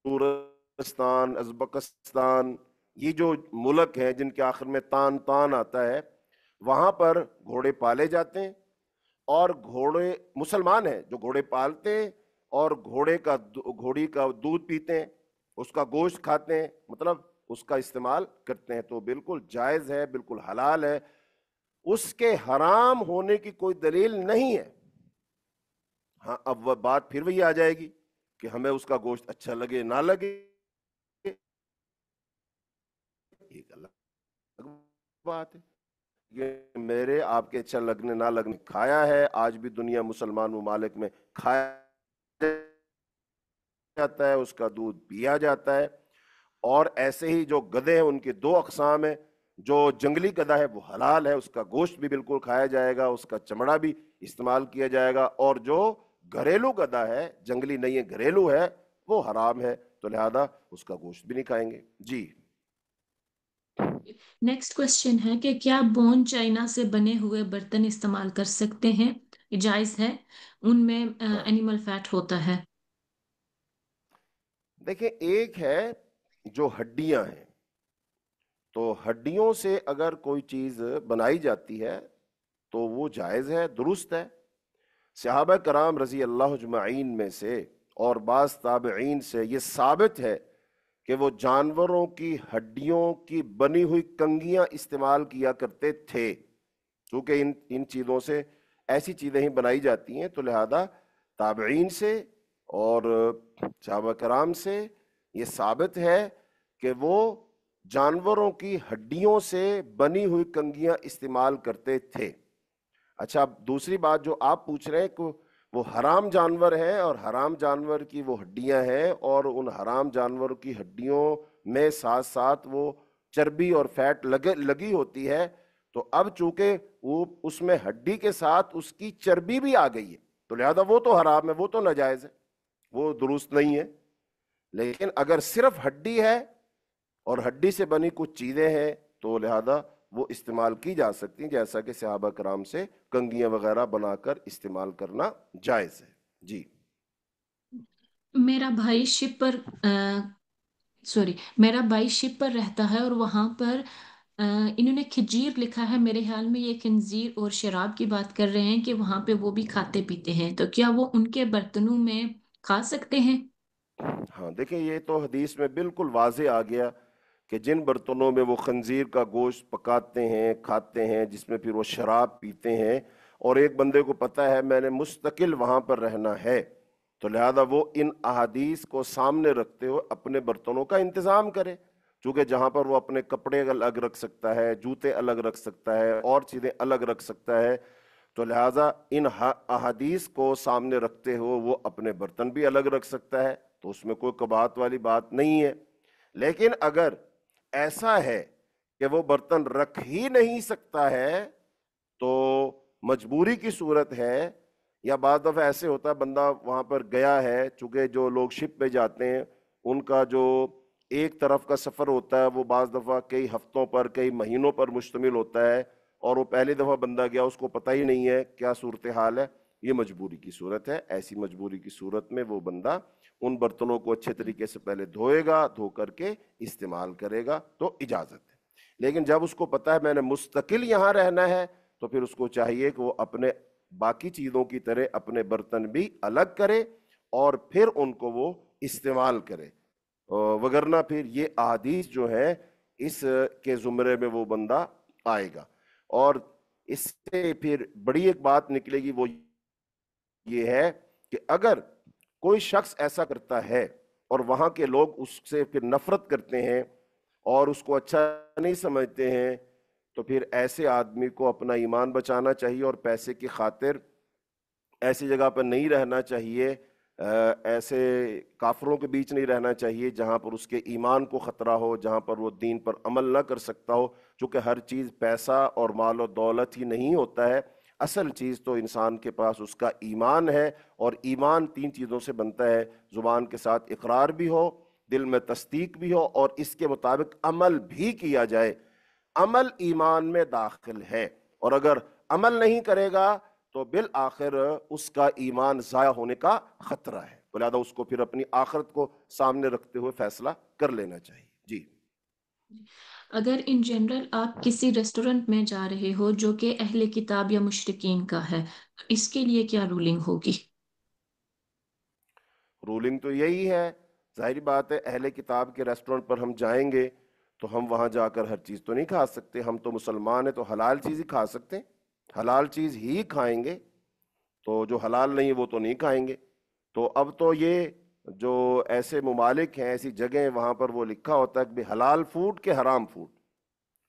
نورستان، ازبکستان، یہ جو ملک ہیں جن کے آخر میں تان تان آتا ہے، وہاں پر گھوڑے پالے جاتے ہیں. اور گھوڑے مسلمان ہیں جو گھوڑے پالتے ہیں اور گھوڑی کا دودھ پیتے ہیں، اس کا گوشت کھاتے ہیں، مطلب اس کا استعمال کرتے ہیں. تو بالکل جائز ہے، بالکل حلال ہے، اس کے حرام ہونے کی کوئی دلیل نہیں ہے. ہاں، اب وہ بات پھر وہی آ جائے گی کہ ہمیں اس کا گوشت اچھا لگے نہ لگے، ایک الگ بات ہے. یہ میرے آپ کے اچھا لگنے نہ لگنے کھایا ہے، آج بھی دنیا مسلمان ممالک میں کھایا جاتا ہے، اس کا دودھ پیا جاتا ہے. اور ایسے ہی جو گدھے ہیں ان کے دو اقسام ہیں، جو جنگلی گدھا ہے وہ حلال ہے، اس کا گوشت بھی بالکل کھایا جائے گا، اس کا چمڑا بھی استعمال کیا جائے گا. اور جو گھریلو گدھا ہے، جنگلی نہیں ہے گھریلو ہے، وہ حرام ہے، تو لہذا اس کا گوشت بھی نہیں کھائیں گے. جی. نیکسٹ کوشچن ہے کہ کیا بون چائنا سے بنے ہوئے برتن استعمال کر سکتے ہیں؟ جائز ہے، ان میں ہاں، اینیمل فیٹ ہوتا ہے. دیکھیں، ایک ہے جو ہڈیاں ہیں، تو ہڈیوں سے اگر کوئی چیز بنائی جاتی ہے تو وہ جائز ہے، درست ہے. صحابہ کرام رضی اللہ اجمعین میں سے اور بعض تابعین سے یہ ثابت ہے کہ وہ جانوروں کی ہڈیوں کی بنی ہوئی کنگیاں استعمال کیا کرتے تھے، کیونکہ ان چیزوں سے ایسی چیزیں ہی بنائی جاتی ہیں. تو لہذا تابعین سے اور صحابہ کرام سے یہ ثابت ہے کہ وہ جانوروں کی ہڈیوں سے بنی ہوئی کنگیاں استعمال کرتے تھے. اچھا، اب دوسری بات جو آپ پوچھ رہے ہیں کہ وہ حرام جانور ہیں اور حرام جانور کی وہ ہڈیاں ہیں، اور ان حرام جانوروں کی ہڈیوں میں ساتھ ساتھ وہ چربی اور فیٹ لگی ہوتی ہے، تو اب چونکہ وہ اس میں ہڈی کے ساتھ اس کی چربی بھی آ گئی ہے، تو لہذا وہ تو حرام ہے، وہ تو ناجائز ہے، وہ درست نہیں ہے. لیکن اگر صرف ہڈی ہے اور ہڈی سے بنی کچھ چیزیں ہیں تو لہذا وہ استعمال کی جا سکتی ہیں، جیسا کہ صحابہ کرام سے کنگیاں وغیرہ بنا کر استعمال کرنا جائز ہے. جی. میرا بھائی شپ پر میرا بھائی شپ پر رہتا ہے اور وہاں پر انہوں نے کھجیر لکھا ہے، میرے خیال میں یہ خنزیر اور شراب کی بات کر رہے ہیں کہ وہاں پہ وہ بھی کھاتے پیتے ہیں، تو کیا وہ ان کے برتنوں میں کھا سکتے ہیں؟ ہاں، دیکھیں، یہ تو حدیث میں بالکل واضح آ گیا کہ جن برتنوں میں وہ خنزیر کا گوشت پکاتے ہیں کھاتے ہیں، جس میں پھر وہ شراب پیتے ہیں، اور ایک بندے کو پتہ ہے میں نے مستقل وہاں پر رہنا ہے، تو لہذا وہ ان احادیث کو سامنے رکھتے ہوئے اپنے برتنوں کا انتظام کرے، چونکہ جہاں پر وہ اپنے کپڑے الگ رکھ سکتا ہے، جوتے الگ رکھ سکتا ہے، اور چیزیں الگ رکھ سکتا ہے، تو لہٰذا ان احادیث کو سامنے رکھتے ہوئے وہ اپنے برتن بھی الگ رکھ سکتا ہے، تو اس میں کوئی کباہت والی بات نہیں ہے۔ لیکن اگر ایسا ہے کہ وہ برتن رکھ ہی نہیں سکتا ہے تو مجبوری کی صورت ہے، یا بعض دفعہ ایسے ہوتا ہے بندہ وہاں پر گیا ہے، چونکہ جو لوگ شپ پہ جاتے ہیں ان کا جو ایک طرف کا سفر ہوتا ہے وہ بعض دفعہ کئی ہفتوں پر کئی مہینوں پر مشتمل ہوتا ہے، اور وہ پہلی دفعہ بندہ گیا اس کو پتہ ہی نہیں ہے کیا صورتحال ہے، یہ مجبوری کی صورت ہے۔ ایسی مجبوری کی صورت میں وہ بندہ ان برتنوں کو اچھے طریقے سے پہلے دھوئے گا، دھو کر کے استعمال کرے گا تو اجازت ہے۔ لیکن جب اس کو پتہ ہے میں نے مستقل یہاں رہنا ہے تو پھر اس کو چاہیے کہ وہ اپنے باقی چیزوں کی طرح اپنے برتن بھی الگ کرے اور پھر ان کو وہ استعمال کرے، وگرنہ پھر یہ احادیث جو ہے اس کے زمرے میں وہ بندہ آئے گا۔ اور اس سے پھر بڑی ایک بات نکلے گی، وہ یہ ہے کہ اگر کوئی شخص ایسا کرتا ہے اور وہاں کے لوگ اس سے پھر نفرت کرتے ہیں اور اس کو اچھا نہیں سمجھتے ہیں، تو پھر ایسے آدمی کو اپنا ایمان بچانا چاہیے اور پیسے کی خاطر ایسی جگہ پر نہیں رہنا چاہیے، ایسے کافروں کے بیچ نہیں رہنا چاہیے جہاں پر اس کے ایمان کو خطرہ ہو، جہاں پر وہ دین پر عمل نہ کر سکتا ہو، چونکہ ہر چیز پیسہ اور مال و دولت ہی نہیں ہوتا ہے، اصل چیز تو انسان کے پاس اس کا ایمان ہے، اور ایمان 3 چیزوں سے بنتا ہے، زبان کے ساتھ اقرار بھی ہو، دل میں تصدیق بھی ہو، اور اس کے مطابق عمل بھی کیا جائے۔ عمل ایمان میں داخل ہے، اور اگر عمل نہیں کرے گا تو بالآخر اس کا ایمان ضائع ہونے کا خطرہ ہے، تو لہذا اس کو پھر اپنی آخرت کو سامنے رکھتے ہوئے فیصلہ کر لینا چاہیے۔ جی، اگر ان جنرل آپ کسی ریسٹورنٹ میں جا رہے ہو جو کہ اہل کتاب یا مشرکین کا ہے، اس کے لیے کیا رولنگ ہوگی؟ رولنگ تو یہی ہے، ظاہری بات ہے اہل کتاب کے ریسٹورنٹ پر ہم جائیں گے تو ہم وہاں جا کر ہر چیز تو نہیں کھا سکتے، ہم تو مسلمان ہیں تو حلال چیز ہی کھا سکتے ہیں، حلال چیز ہی کھائیں گے، تو جو حلال نہیں وہ تو نہیں کھائیں گے۔ تو اب تو یہ جو ایسے ممالک ہیں، ایسی جگہیں وہاں پر وہ لکھا ہوتا ہے کہ حلال فوڈ کے حرام فوڈ،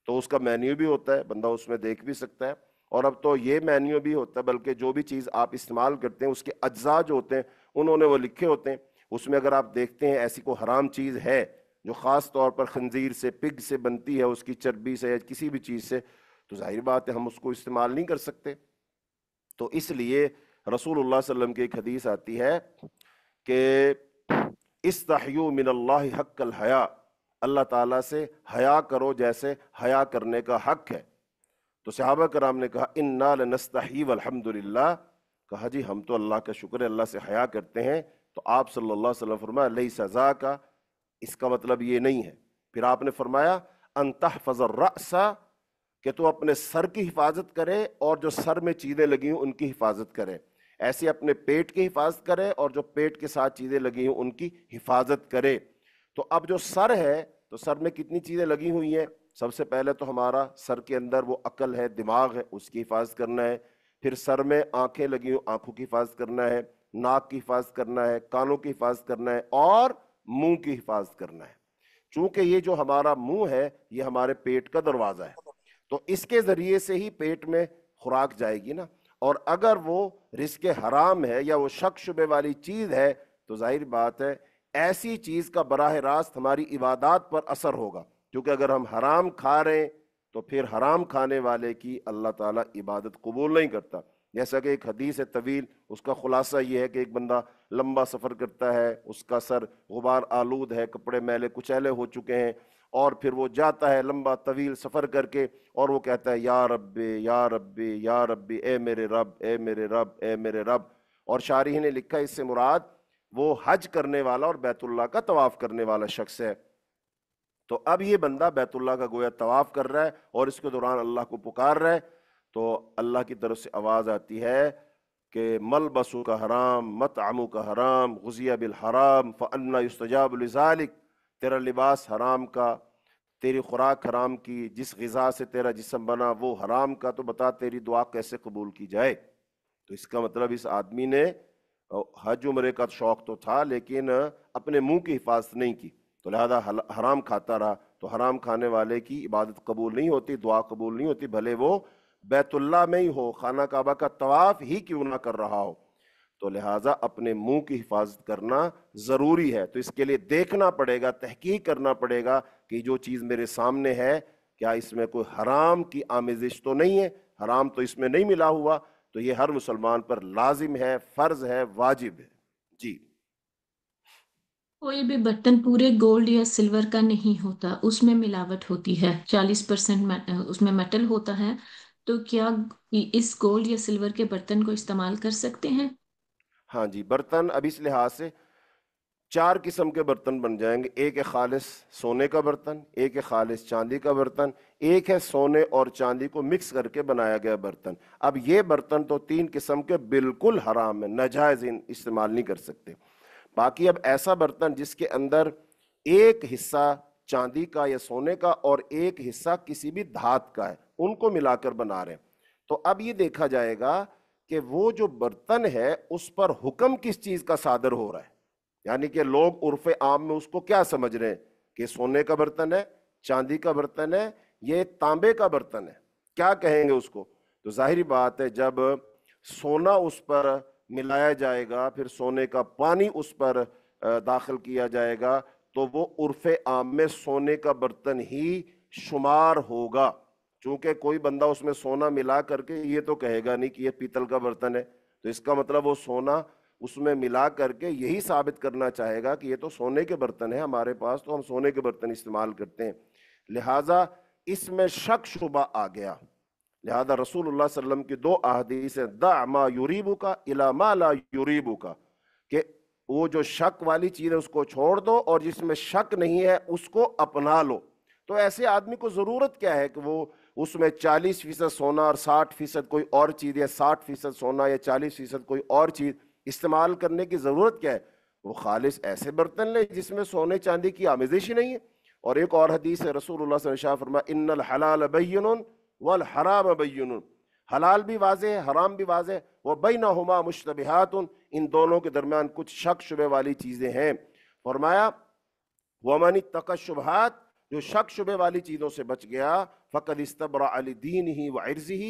تو اس کا مینیو بھی ہوتا ہے، بندہ اس میں دیکھ بھی سکتا ہے، اور اب تو یہ مینیو بھی ہوتا ہے بلکہ جو بھی چیز آپ استعمال کرتے ہیں اس کے اجزاء جو ہوتے ہیں انہوں نے وہ لکھے ہوتے ہیں، اس میں اگر آپ دیکھتے ہیں ایسی کوئی حرام چیز ہے جو خاص طور پر خنزیر سے پگ سے بنتی ہے، اس کی چربی سے یا کسی بھی چیز سے، تو ظاہر بات ہے ہم اس کو استعمال نہیں کر سکتے۔ تو اس لیے رسول اللہ صلی اللہ علیہ وسلم کی ایک حدیث آتی ہے کہ استحیوا من اللہ حق الحیا، اللہ تعالیٰ سے حیا کرو جیسے حیا کرنے کا حق ہے۔ تو صحابہ کرام نے کہا انا لنستحی والحمد للہ، کہا جی ہم تو اللہ کا شکر ہے اللہ سے حیا کرتے ہیں، تو آپ صلی اللہ علیہ وسلم فرمایا لیس ذاک، اس کا مطلب یہ نہیں ہے۔ پھر آپ نے فرمایا ان تحفظ الرأس، کہ تو اپنے سر کی حفاظت کرے اور جو سر میں چیزیں لگی ہوں ان کی حفاظت کرے، ایسے اپنے پیٹ کی حفاظت کرے اور جو پیٹ کے ساتھ چیزیں لگی ہوں ان کی حفاظت کرے۔ تو اب جو سر ہے تو سر میں کتنی چیزیں لگی ہوئی ہیں، سب سے پہلے تو ہمارا سر کے اندر وہ عقل ہے، دماغ ہے، اس کی حفاظت کرنا ہے، پھر سر میں آنکھیں لگی ہوں آنکھوں کی حفاظت کرنا ہے، ناک کی حفاظت کرنا ہے، کانوں کی حفاظت کرنا ہے، اور منہ کی حفاظت کرنا ہے، چونکہ یہ جو ہمارا منہ ہے یہ ہمارے پیٹ کا دروازہ ہے، تو اس کے ذریعے سے ہی پیٹ میں خوراک جائے گی نا، اور اگر وہ رزق حرام ہے یا وہ شک شبے والی چیز ہے تو ظاہر بات ہے ایسی چیز کا براہ راست ہماری عبادات پر اثر ہوگا، کیونکہ اگر ہم حرام کھا رہے ہیں تو پھر حرام کھانے والے کی اللہ تعالیٰ عبادت قبول نہیں کرتا۔ جیسا کہ ایک حدیث ہے طویل، اس کا خلاصہ یہ ہے کہ ایک بندہ لمبا سفر کرتا ہے، اس کا سر غبار آلود ہے، کپڑے میلے کچیلے ہو چکے ہیں، اور پھر وہ جاتا ہے لمبا طویل سفر کر کے اور وہ کہتا ہے یا ربی یا ربی یا ربی، اے میرے رب اے میرے رب اے میرے رب، اور شارح نے لکھا اس سے مراد وہ حج کرنے والا اور بیت اللہ کا طواف کرنے والا شخص ہے۔ تو اب یہ بندہ بیت اللہ کا گویا طواف کر رہا ہے اور اس کے دوران اللہ کو پکار رہا ہے، تو اللہ کی طرف سے آواز آتی ہے کہ ملبسو کا حرام، مطعمو کا حرام، غذی بالحرام فانا یستجاب لذالک، تیرا لباس حرام کا، تیری خوراک حرام کی، جس غذا سے تیرا جسم بنا وہ حرام کا، تو بتا تیری دعا کیسے قبول کی جائے؟ تو اس کا مطلب اس آدمی نے حج عمرے کا شوق تو تھا لیکن اپنے منہ کی حفاظت نہیں کی، تو لہذا حرام کھاتا رہا۔ تو حرام کھانے والے کی عبادت قبول نہیں ہوتی، دعا قبول نہیں ہوتی، بھلے وہ بیت اللہ میں ہی ہو، خانہ کعبہ کا طواف ہی کیوں نہ کر رہا ہو۔ تو لہٰذا اپنے منہ کی حفاظت کرنا ضروری ہے۔ تو اس کے لیے دیکھنا پڑے گا، تحقیق کرنا پڑے گا کہ جو چیز میرے سامنے ہے کیا اس میں کوئی حرام کی آمیزش تو نہیں ہے، حرام تو اس میں نہیں ملا ہوا۔ تو یہ ہر مسلمان پر لازم ہے، فرض ہے، واجب ہے۔ جی، کوئی بھی برتن پورے گولڈ یا سلور کا نہیں ہوتا، اس میں ملاوٹ ہوتی ہے، 40% اس میں میٹل ہوتا ہے، تو کیا اس گولڈ یا سلور کے برتن کو استعمال کر سکتے ہیں؟ ہاں جی، برتن اب اس لحاظ سے 4 قسم کے برتن بن جائیں گے۔ ایک ہے خالص سونے کا برتن، ایک ہے خالص چاندی کا برتن، ایک ہے سونے اور چاندی کو مکس کر کے بنایا گیا برتن۔ اب یہ برتن تو 3 قسم کے بالکل حرام ہیں، ناجائز استعمال نہیں کر سکتے۔ باقی اب ایسا برتن جس کے اندر ایک حصہ چاندی کا یا سونے کا اور ایک حصہ کسی بھی دھات کا ہے، ان کو ملا کر بنا رہے ہیں، تو اب یہ دیکھا جائے گا کہ وہ جو برتن ہے اس پر حکم کس چیز کا صادر ہو رہا ہے، یعنی کہ لوگ عرف عام میں اس کو کیا سمجھ رہے ہیں کہ سونے کا برتن ہے، چاندی کا برتن ہے، یہ تانبے کا برتن ہے، کیا کہیں گے اس کو؟ تو ظاہری بات ہے جب سونا اس پر ملایا جائے گا، پھر سونے کا پانی اس پر داخل کیا جائے گا، تو وہ عرف عام میں سونے کا برتن ہی شمار ہوگا، چونکہ کوئی بندہ اس میں سونا ملا کر کے یہ تو کہے گا نہیں کہ یہ پیتل کا برتن ہے، تو اس کا مطلب وہ سونا اس میں ملا کر کے یہی ثابت کرنا چاہے گا کہ یہ تو سونے کے برتن ہے ہمارے پاس، تو ہم سونے کے برتن استعمال کرتے ہیں، لہٰذا اس میں شک شبہ آ گیا۔ لہذا رسول اللہ صلی اللہ علیہ وسلم کی 2 احادیث ہیں، دع ما یریبک الی ما لا یریبک، کہ وہ جو شک والی چیز ہے اس کو چھوڑ دو اور جس میں شک نہیں ہے اس کو اپنا لو۔ تو ایسے آدمی کو ضرورت کیا ہے کہ وہ اس میں 40% سونا اور 60% کوئی اور چیز، یا 60% سونا یا 40% کوئی اور چیز استعمال کرنے کی ضرورت کیا ہے؟ وہ خالص ایسے برتن لے جس میں سونے چاندی کی آمیزش ہی نہیں ہے۔ اور ایک اور حدیث ہے، رسول اللہ صلی اللہ علیہ وسلم فرمایا ان الحلال بین والحرام بین، حلال بھی واضح ہے، حرام بھی واضح ہے، وبینہما مشتبہات، ان دونوں کے درمیان کچھ شک شبہ والی چیزیں ہیں۔ فرمایا ومن اتقى الشبہات، جو شک شبہ والی چیزوں سے بچ گیا، فقد استبرأ لدینہ وعرضہ،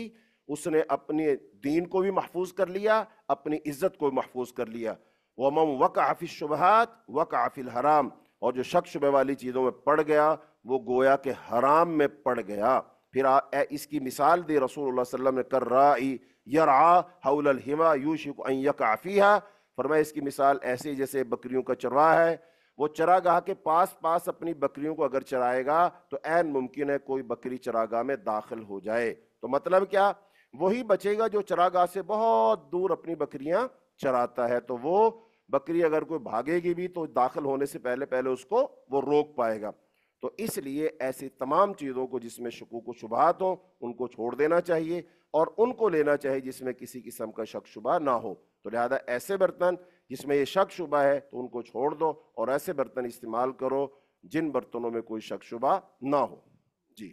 اس نے اپنے دین کو بھی محفوظ کر لیا، اپنی عزت کو بھی محفوظ کر لیا۔ ومن وقع فی الشبہات وقع فی الحرام، اور جو شک شبہ والی چیزوں میں پڑ گیا وہ گویا کہ حرام میں پڑ گیا۔ پھر اس کی مثال دی رسول اللہ صلی اللہ علیہ وسلم نے، کالراعی یرعی حول الحمی یوشک ان یقع فیہا، فرمایا اس کی مثال ایسے جیسے بکریوں کا چرواہ ہے، وہ چراگاہ کے پاس پاس اپنی بکریوں کو اگر چرائے گا تو عین ممکن ہے کوئی بکری چراگاہ میں داخل ہو جائے۔ تو مطلب کیا؟ وہی بچے گا جو چراگاہ سے بہت دور اپنی بکریاں چراتا ہے، تو وہ بکری اگر کوئی بھاگے گی بھی تو داخل ہونے سے پہلے پہلے اس کو وہ روک پائے گا۔ تو اس لیے ایسی تمام چیزوں کو جس میں شکوک و شبہات ہوں ان کو چھوڑ دینا چاہیے، اور ان کو لینا چاہیے جس میں کسی قسم کا شک شبہ نہ ہو۔ تو لہذا ایسے برتن جس میں یہ شک شبہ ہے تو ان کو چھوڑ دو، اور ایسے برتن استعمال کرو جن برتنوں میں کوئی شک شبہ نہ ہو۔ جی،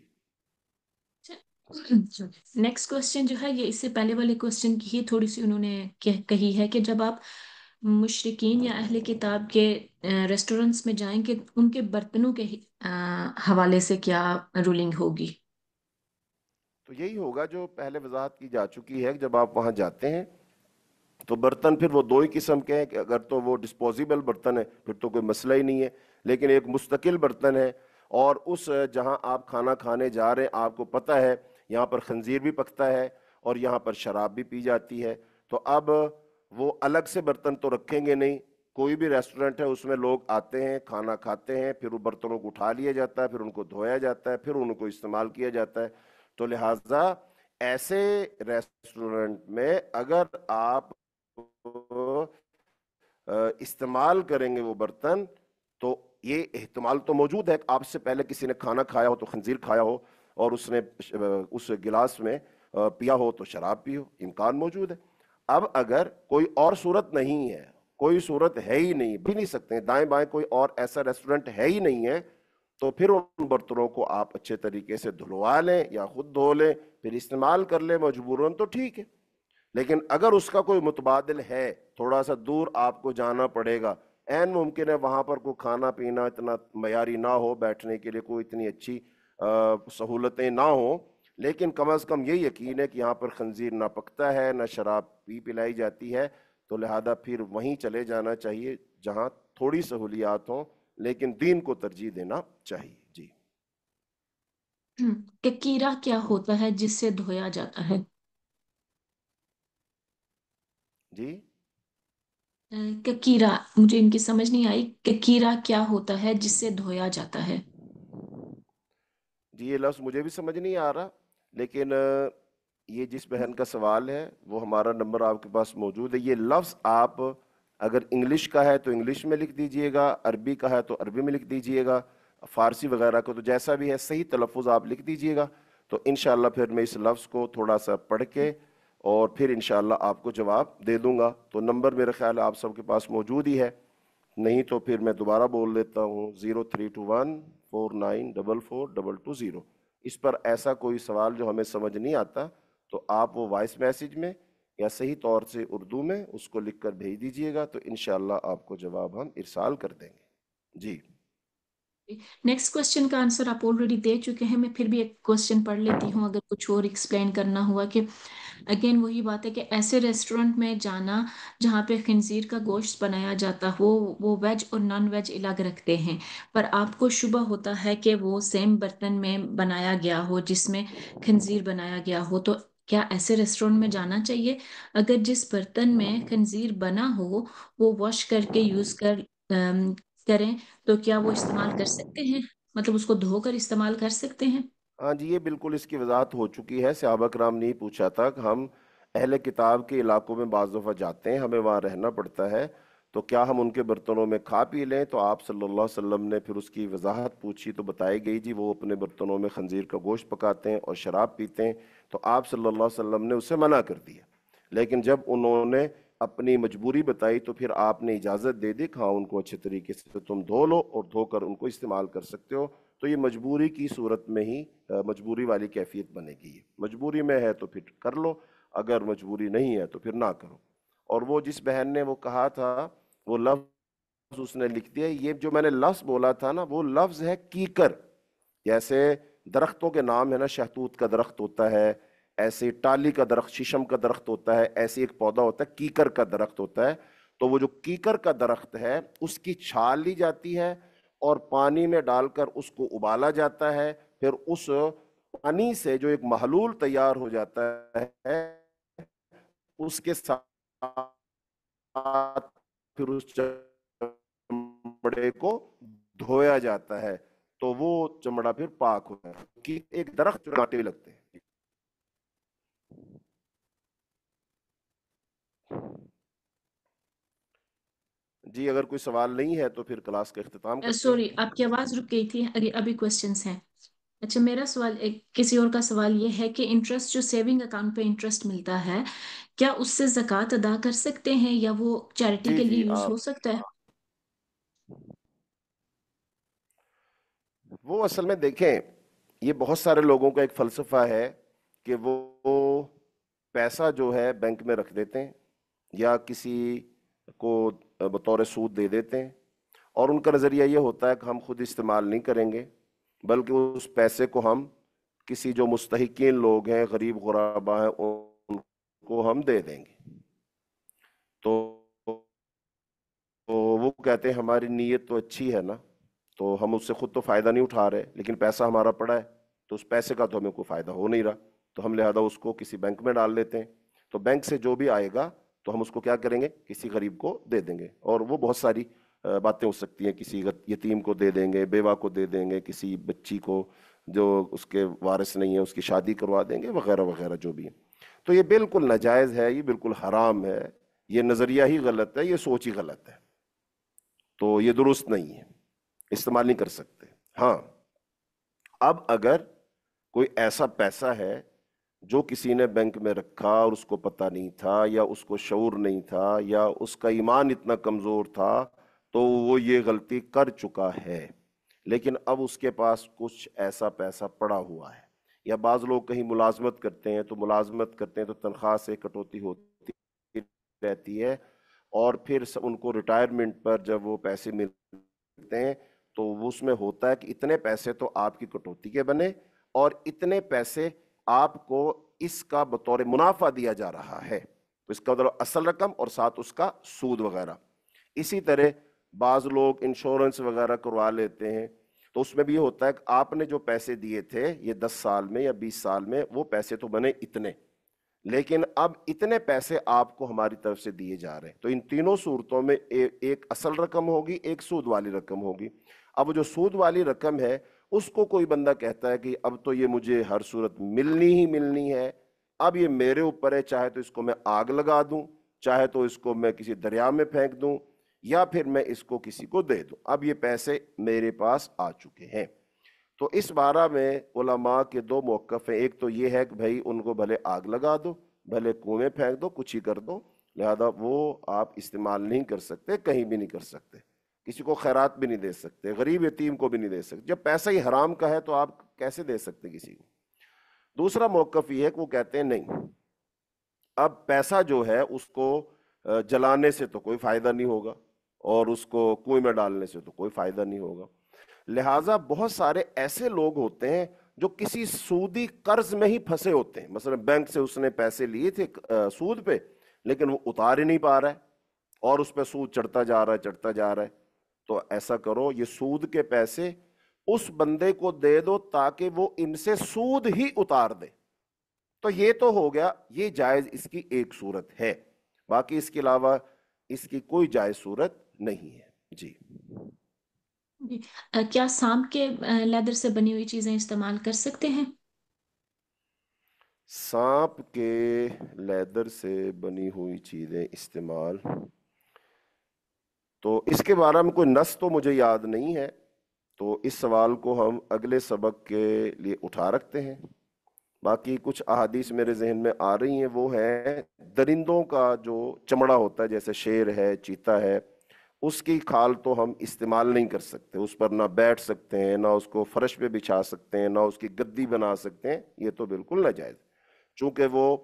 نیکسٹ کوشچن جو ہے یہ اس سے پہلے والے کوشچن کی ہی تھوڑی سی انہوں نے کہی ہے کہ جب آپ مشرکین یا اہل کتاب کے ریسٹورنٹس میں جائیں کہ ان کے برتنوں کے حوالے سے کیا رولنگ ہوگی؟ تو یہی ہوگا جو پہلے وضاحت کی جا چکی ہے، جب آپ وہاں جاتے ہیں تو برتن پھر وہ 2 ہی قسم کے ہیں، کہ اگر تو وہ ڈسپوزیبل برتن ہے پھر تو کوئی مسئلہ ہی نہیں ہے، لیکن ایک مستقل برتن ہے، اور اس جہاں آپ کھانا کھانے جا رہے ہیں آپ کو پتہ ہے یہاں پر خنزیر بھی پکتا ہے اور یہاں پر شراب بھی پی جاتی ہے، تو اب وہ الگ سے برتن تو رکھیں گے نہیں۔ کوئی بھی ریسٹورنٹ ہے اس میں لوگ آتے ہیں کھانا کھاتے ہیں، پھر وہ برتنوں کو اٹھا لیا جاتا ہے، پھر ان کو دھویا جاتا ہے، پھر ان کو استعمال کیا جاتا ہے۔ تو لہٰذا ایسے ریسٹورنٹ میں اگر آپ استعمال کریں گے وہ برتن، تو یہ احتمال تو موجود ہے کہ آپ سے پہلے کسی نے کھانا کھایا ہو تو خنزیر کھایا ہو، اور اس نے اس گلاس میں پیا ہو تو شراب پی ہو، امکان موجود ہے۔ اب اگر کوئی اور صورت نہیں ہے، کوئی صورت ہے ہی نہیں، بھی نہیں سکتے ہیں، دائیں بائیں کوئی اور ایسا ریسٹورنٹ ہے ہی نہیں ہے تو پھر ان برتنوں کو آپ اچھے طریقے سے دھلوا لیں یا خود دھو لیں، پھر استعمال کر لیں مجبوراً تو ٹھیک ہے. لیکن اگر اس کا کوئی متبادل ہے، تھوڑا سا دور آپ کو جانا پڑے گا، عین ممکن ہے وہاں پر کوئی کھانا پینا اتنا معیاری نہ ہو، بیٹھنے کے لیے کوئی اتنی اچھی سہولتیں نہ ہوں، لیکن کم از کم یہ یقین ہے کہ یہاں پر خنزیر نہ پکتا ہے نہ شراب پلائی جاتی ہے، تو لہذا پھر وہیں چلے جانا چاہیے جہاں تھوڑی سہولیات ہوں، لیکن دین کو ترجیح دینا چاہیے. جی ککیرہ کیا ہوتا ہے جس سے دھویا جاتا ہے؟ جی ککیرہ، مجھے ان کی سمجھ نہیں آئی. ککیرہ کیا ہوتا ہے جس سے دھویا جاتا ہے؟ جی یہ لفظ مجھے بھی سمجھ نہیں آ رہا، لیکن یہ جس بہن کا سوال ہے وہ ہمارا نمبر آپ کے پاس موجود ہے. یہ لفظ آپ اگر انگلش کا ہے تو انگلش میں لکھ دیجئے گا، عربی کا ہے تو عربی میں لکھ دیجئے گا، فارسی وغیرہ کو تو جیسا بھی ہے صحیح تلفظ آپ لکھ دیجئے گا، تو انشاءاللہ پھر میں اس لفظ کو تھوڑا سا پڑھ کے اور پھر انشاءاللہ آپ کو جواب دے دوں گا. تو نمبر میرے خیال ہے آپ سب کے پاس موجود ہی ہے، نہیں تو پھر میں دوبارہ بول دیتا ہوں 032149442220. اس پر ایسا کوئی سوال جو ہمیں سمجھ نہیں آتا تو آپ وہ وائس میسیج میں یا صحیح طور سے اردو میں اس کو لکھ کر بھیج دیجئے گا، تو انشاءاللہ آپ کو جواب ہم ارسال کر دیں گے. جی نیکسٹ کوشچن کا آنسر آپ آلریڈی دے چکے ہیں. میں پھر بھی ایک کوشچن پڑھ لیتی ہوں اگر کچھ اور ایکسپلین کرنا ہوا. کہ اگین وہی بات ہے کہ ایسے ریسٹورنٹ میں جانا جہاں پہ خنزیر کا گوشت بنایا جاتا ہو، وہ ویج اور نان ویج الگ رکھتے ہیں، پر آپ کو شبہ ہوتا ہے کہ وہ سیم برتن میں بنایا گیا ہو جس میں خنزیر بنایا گیا ہو، تو کیا ایسے ریسٹورنٹ میں جانا چاہیے؟ اگر جس برتن میں خنزیر بنا ہو وہ واش کر کے یوز کریں تو کیا وہ استعمال کر سکتے ہیں؟ مطلب اس کو دھو کر استعمال کر سکتے ہیں؟ ہاں جی، یہ بالکل اس کی وضاحت ہو چکی ہے. صحابہ کرام نے پوچھا تھا کہ ہم اہل کتاب کے علاقوں میں بعض دفعہ جاتے ہیں، ہمیں وہاں رہنا پڑتا ہے، تو کیا ہم ان کے برتنوں میں کھا پی لیں؟ تو آپ صلی اللہ علیہ وسلم نے پھر اس کی وضاحت پوچھی تو بتائی گئی جی وہ اپنے برتنوں میں خنزیر کا گوشت پکاتے ہیں اور شراب پیتے ہیں. تو آپ صلی اللہ علیہ وسلم نے اسے منع کر دیا، لیکن جب انہوں نے اپنی مجبوری بتائی تو پھر آپ نے اجازت دے دی کہ ہاں ان کو اچھے طریقے سے تم دھو لو اور دھو کر ان کو استعمال کر سکتے ہو. تو یہ مجبوری کی صورت میں ہی مجبوری والی کیفیت بنے گی. مجبوری میں ہے تو پھر کر لو، اگر مجبوری نہیں ہے تو پھر نہ کرو. اور وہ جس بہن نے وہ کہا تھا وہ لفظ اس نے لکھ دیا. یہ جو میں نے لفظ بولا تھا نا وہ لفظ ہے کیکر. جیسے درختوں کے نام ہے نا، شہتوت کا درخت ہوتا ہے، ایسے ٹالی کا درخت، شیشم کا درخت ہوتا ہے، ایسے ایک پودا ہوتا ہے کیکر کا درخت ہوتا ہے. تو وہ جو کیکر کا درخت ہے اس کی چھال لی جاتی ہے اور پانی میں ڈال کر اس کو ابالا جاتا ہے. پھر اس پانی سے جو ایک محلول تیار ہو جاتا ہے اس کے ساتھ پھر اس چمڑے کو دھویا جاتا ہے تو وہ چمڑا پھر پاک ہوتا ہے. کہ ایک درخت جو کانٹے لگتے ہیں. جی اگر کوئی سوال نہیں ہے تو پھر کلاس کا اختتام کرتے سوری، ہیں. آپ کی آواز رک گئی تھی. ابھی کوشچنس ہیں. اچھا، میرا سوال کسی اور کا سوال یہ ہے کہ انٹرسٹ جو سیونگ اکاؤنٹ پہ انٹرسٹ ملتا ہے، کیا اس سے زکوٰۃ ادا کر سکتے ہیں یا وہ چیریٹی جی کے لیے جی یوز آپ ہو سکتا ہے؟ وہ اصل میں دیکھیں، یہ بہت سارے لوگوں کا ایک فلسفہ ہے کہ وہ پیسہ جو ہے بینک میں رکھ دیتے ہیں یا کسی کو بطور سود دے دیتے ہیں، اور ان کا نظریہ یہ ہوتا ہے کہ ہم خود استعمال نہیں کریں گے بلکہ اس پیسے کو ہم کسی جو مستحقین لوگ ہیں، غریب غربا ہیں، ان کو ہم دے دیں گے. تو وہ کہتے ہیں ہماری نیت تو اچھی ہے نا، تو ہم اس سے خود تو فائدہ نہیں اٹھا رہے لیکن پیسہ ہمارا پڑا ہے تو اس پیسے کا تو ہمیں کوئی فائدہ ہو نہیں رہا، تو ہم لہذا اس کو کسی بینک میں ڈال دیتے ہیں. تو بینک سے جو بھی آئے گا تو ہم اس کو کیا کریں گے، کسی غریب کو دے دیں گے. اور وہ بہت ساری باتیں ہو سکتی ہیں، کسی یتیم کو دے دیں گے، بیوہ کو دے دیں گے، کسی بچی کو جو اس کے وارث نہیں ہے اس کی شادی کروا دیں گے، وغیرہ وغیرہ جو بھی ہے. تو یہ بالکل ناجائز ہے، یہ بالکل حرام ہے، یہ نظریہ ہی غلط ہے، یہ سوچ ہی غلط ہے، تو یہ درست نہیں ہے، استعمال نہیں کر سکتے. ہاں اب اگر کوئی ایسا پیسہ ہے جو کسی نے بینک میں رکھا اور اس کو پتہ نہیں تھا یا اس کو شعور نہیں تھا یا اس کا ایمان اتنا کمزور تھا تو وہ یہ غلطی کر چکا ہے. لیکن اب اس کے پاس کچھ ایسا پیسہ پڑا ہوا ہے، یا بعض لوگ کہیں ملازمت کرتے ہیں تو ملازمت کرتے ہیں تو تنخواہ سے کٹوتی ہوتی رہتی ہے، اور پھر ان کو ریٹائرمنٹ پر جب وہ پیسے ملتے ہیں تو اس میں ہوتا ہے کہ اتنے پیسے تو آپ کی کٹوتی کے بنے اور اتنے پیسے آپ کو اس کا بطور منافع دیا جا رہا ہے، اس کا اصل رقم اور ساتھ اس کا سود وغیرہ۔ اسی طرح بعض لوگ انشورنس وغیرہ کروا لیتے ہیں تو اس میں بھی یہ ہوتا ہے کہ آپ نے جو پیسے دیے تھے یہ 10 سال میں یا 20 سال میں، وہ پیسے تو بنے اتنے، لیکن اب اتنے پیسے آپ کو ہماری طرف سے دیے جا رہے ہیں۔ تو ان تینوں صورتوں میں ایک اصل رقم ہوگی، ایک سود والی رقم ہوگی۔ اب وہ جو سود والی رقم ہے اس کو کوئی بندہ کہتا ہے کہ اب تو یہ مجھے ہر صورت ملنی ہی ملنی ہے، اب یہ میرے اوپر ہے، چاہے تو اس کو میں آگ لگا دوں، چاہے تو اس کو میں کسی دریا میں پھینک دوں، یا پھر میں اس کو کسی کو دے دوں، اب یہ پیسے میرے پاس آ چکے ہیں۔ تو اس بارہ میں علماء کے دو موقف ہیں، ایک تو یہ ہے کہ بھائی ان کو بھلے آگ لگا دو، بھلے کنویں میں پھینک دو، کچھ ہی کر دو، لہذا وہ آپ استعمال نہیں کر سکتے، کہیں بھی نہیں کر سکتے، کسی کو خیرات بھی نہیں دے سکتے، غریب یتیم کو بھی نہیں دے سکتے، جب پیسہ ہی حرام کا ہے تو آپ کیسے دے سکتے کسی کو۔ دوسرا موقف یہ ہے کہ وہ کہتے ہیں نہیں، اب پیسہ جو ہے اس کو جلانے سے تو کوئی فائدہ نہیں ہوگا اور اس کو کنویں میں ڈالنے سے تو کوئی فائدہ نہیں ہوگا، لہٰذا بہت سارے ایسے لوگ ہوتے ہیں جو کسی سودی قرض میں ہی پھنسے ہوتے ہیں، مثلا بینک سے اس نے پیسے لیے تھے سود پہ، لیکن وہ اتار ہی نہیں پا رہا ہے اور اس پہ سود چڑھتا جا رہا ہے چڑھتا جا رہا ہے۔ تو ایسا کرو، یہ سود کے پیسے اس بندے کو دے دو تاکہ وہ ان سے سود ہی اتار دے، تو یہ تو ہو گیا، یہ جائز اس کی ایک صورت ہے، باقی اس کے علاوہ اس کی کوئی جائز صورت نہیں ہے۔ جی جی۔ کیا سانپ کے لیدر سے بنی ہوئی چیزیں استعمال کر سکتے ہیں؟ سانپ کے لیدر سے بنی ہوئی چیزیں استعمال، تو اس کے بارے میں کوئی نص تو مجھے یاد نہیں ہے، تو اس سوال کو ہم اگلے سبق کے لیے اٹھا رکھتے ہیں۔ باقی کچھ احادیث میرے ذہن میں آ رہی ہیں، وہ ہے درندوں کا جو چمڑا ہوتا ہے، جیسے شیر ہے، چیتا ہے، اس کی کھال تو ہم استعمال نہیں کر سکتے، اس پر نہ بیٹھ سکتے ہیں، نہ اس کو فرش پہ بچھا سکتے ہیں، نہ اس کی گدی بنا سکتے ہیں، یہ تو بالکل ناجائز، چونکہ وہ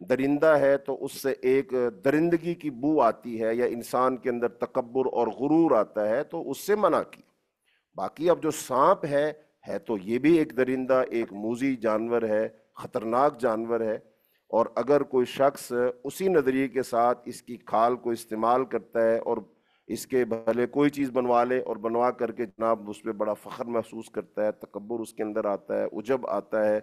درندہ ہے تو اس سے ایک درندگی کی بو آتی ہے، یا انسان کے اندر تکبر اور غرور آتا ہے، تو اس سے منع کی۔ باقی اب جو سانپ ہے تو یہ بھی ایک درندہ، ایک موذی جانور ہے، خطرناک جانور ہے، اور اگر کوئی شخص اسی نظریے کے ساتھ اس کی کھال کو استعمال کرتا ہے اور اس کے بھلے کوئی چیز بنوا لے اور بنوا کر کے جناب اس پہ بڑا فخر محسوس کرتا ہے، تکبر اس کے اندر آتا ہے، عجب آتا ہے،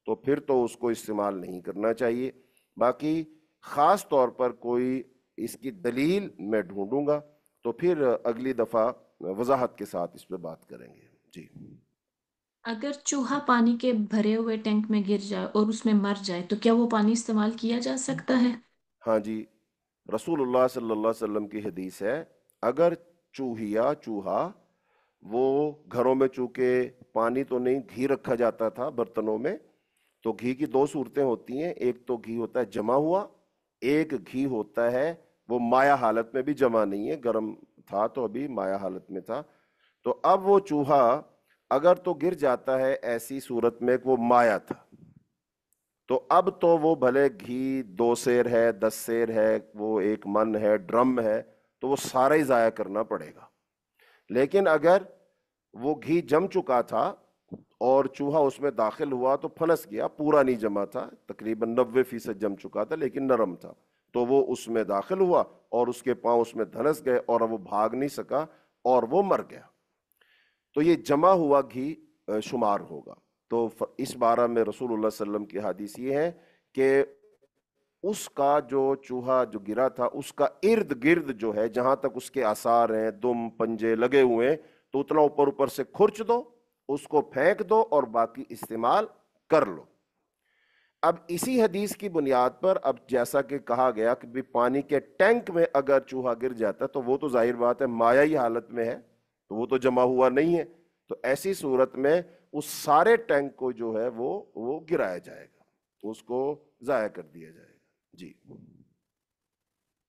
تو پھر تو اس کو استعمال نہیں کرنا چاہیے۔ باقی خاص طور پر کوئی اس کی دلیل میں ڈھونڈوں گا تو پھر اگلی دفعہ وضاحت کے ساتھ اس پہ بات کریں گے۔ جی اگر چوہا پانی کے بھرے ہوئے ٹینک میں گر جائے اور اس میں مر جائے تو کیا وہ پانی استعمال کیا جا سکتا ہے؟ ہاں جی، رسول اللہ صلی اللہ علیہ وسلم کی حدیث ہے، اگر چوہا وہ گھروں میں چونکہ پانی تو نہیں، گھی رکھا جاتا تھا برتنوں میں، تو گھی کی دو صورتیں ہوتی ہیں، ایک تو گھی ہوتا ہے جمع ہوا، ایک گھی ہوتا ہے وہ مایا حالت میں بھی جمع نہیں ہے، گرم تھا تو ابھی مایا حالت میں تھا، تو اب وہ چوہا اگر تو گر جاتا ہے ایسی صورت میں کہ وہ مایا تھا، تو اب تو وہ بھلے گھی 2 سیر ہے، 10 سیر ہے، وہ 1 من ہے، ڈرم ہے، تو وہ سارا ہی ضائع کرنا پڑے گا۔ لیکن اگر وہ گھی جم چکا تھا اور چوہا اس میں داخل ہوا تو پھنس گیا، پورا نہیں جمع تھا، تقریباً 90% جم چکا تھا لیکن نرم تھا، تو وہ اس میں داخل ہوا اور اس کے پاؤں اس میں دھنس گئے اور وہ بھاگ نہیں سکا اور وہ مر گیا، تو یہ جمع ہوا گھی شمار ہوگا۔ تو اس بارہ میں رسول اللہ صلی اللہ علیہ وسلم کی حدیث یہ ہے کہ اس کا جو چوہا جو گرا تھا اس کا ارد گرد جو ہے جہاں تک اس کے آثار ہیں، دم پنجے لگے ہوئے ہیں، تو اتنا اوپر سے کھرچ دو، اس کو پھینک دو اور باقی استعمال کر لو۔ اب اسی حدیث کی بنیاد پر اب جیسا کہ کہا گیا کہ پانی کے ٹینک میں اگر چوہا گر جاتا ہے تو وہ تو ظاہر بات ہے مایائی حالت میں ہے، تو وہ تو جمع ہوا نہیں ہے، تو ایسی صورت میں اس سارے ٹینک کو جو ہے وہ گرایا جائے گا، اس کو ضائع کر دیا جائے گا۔ جی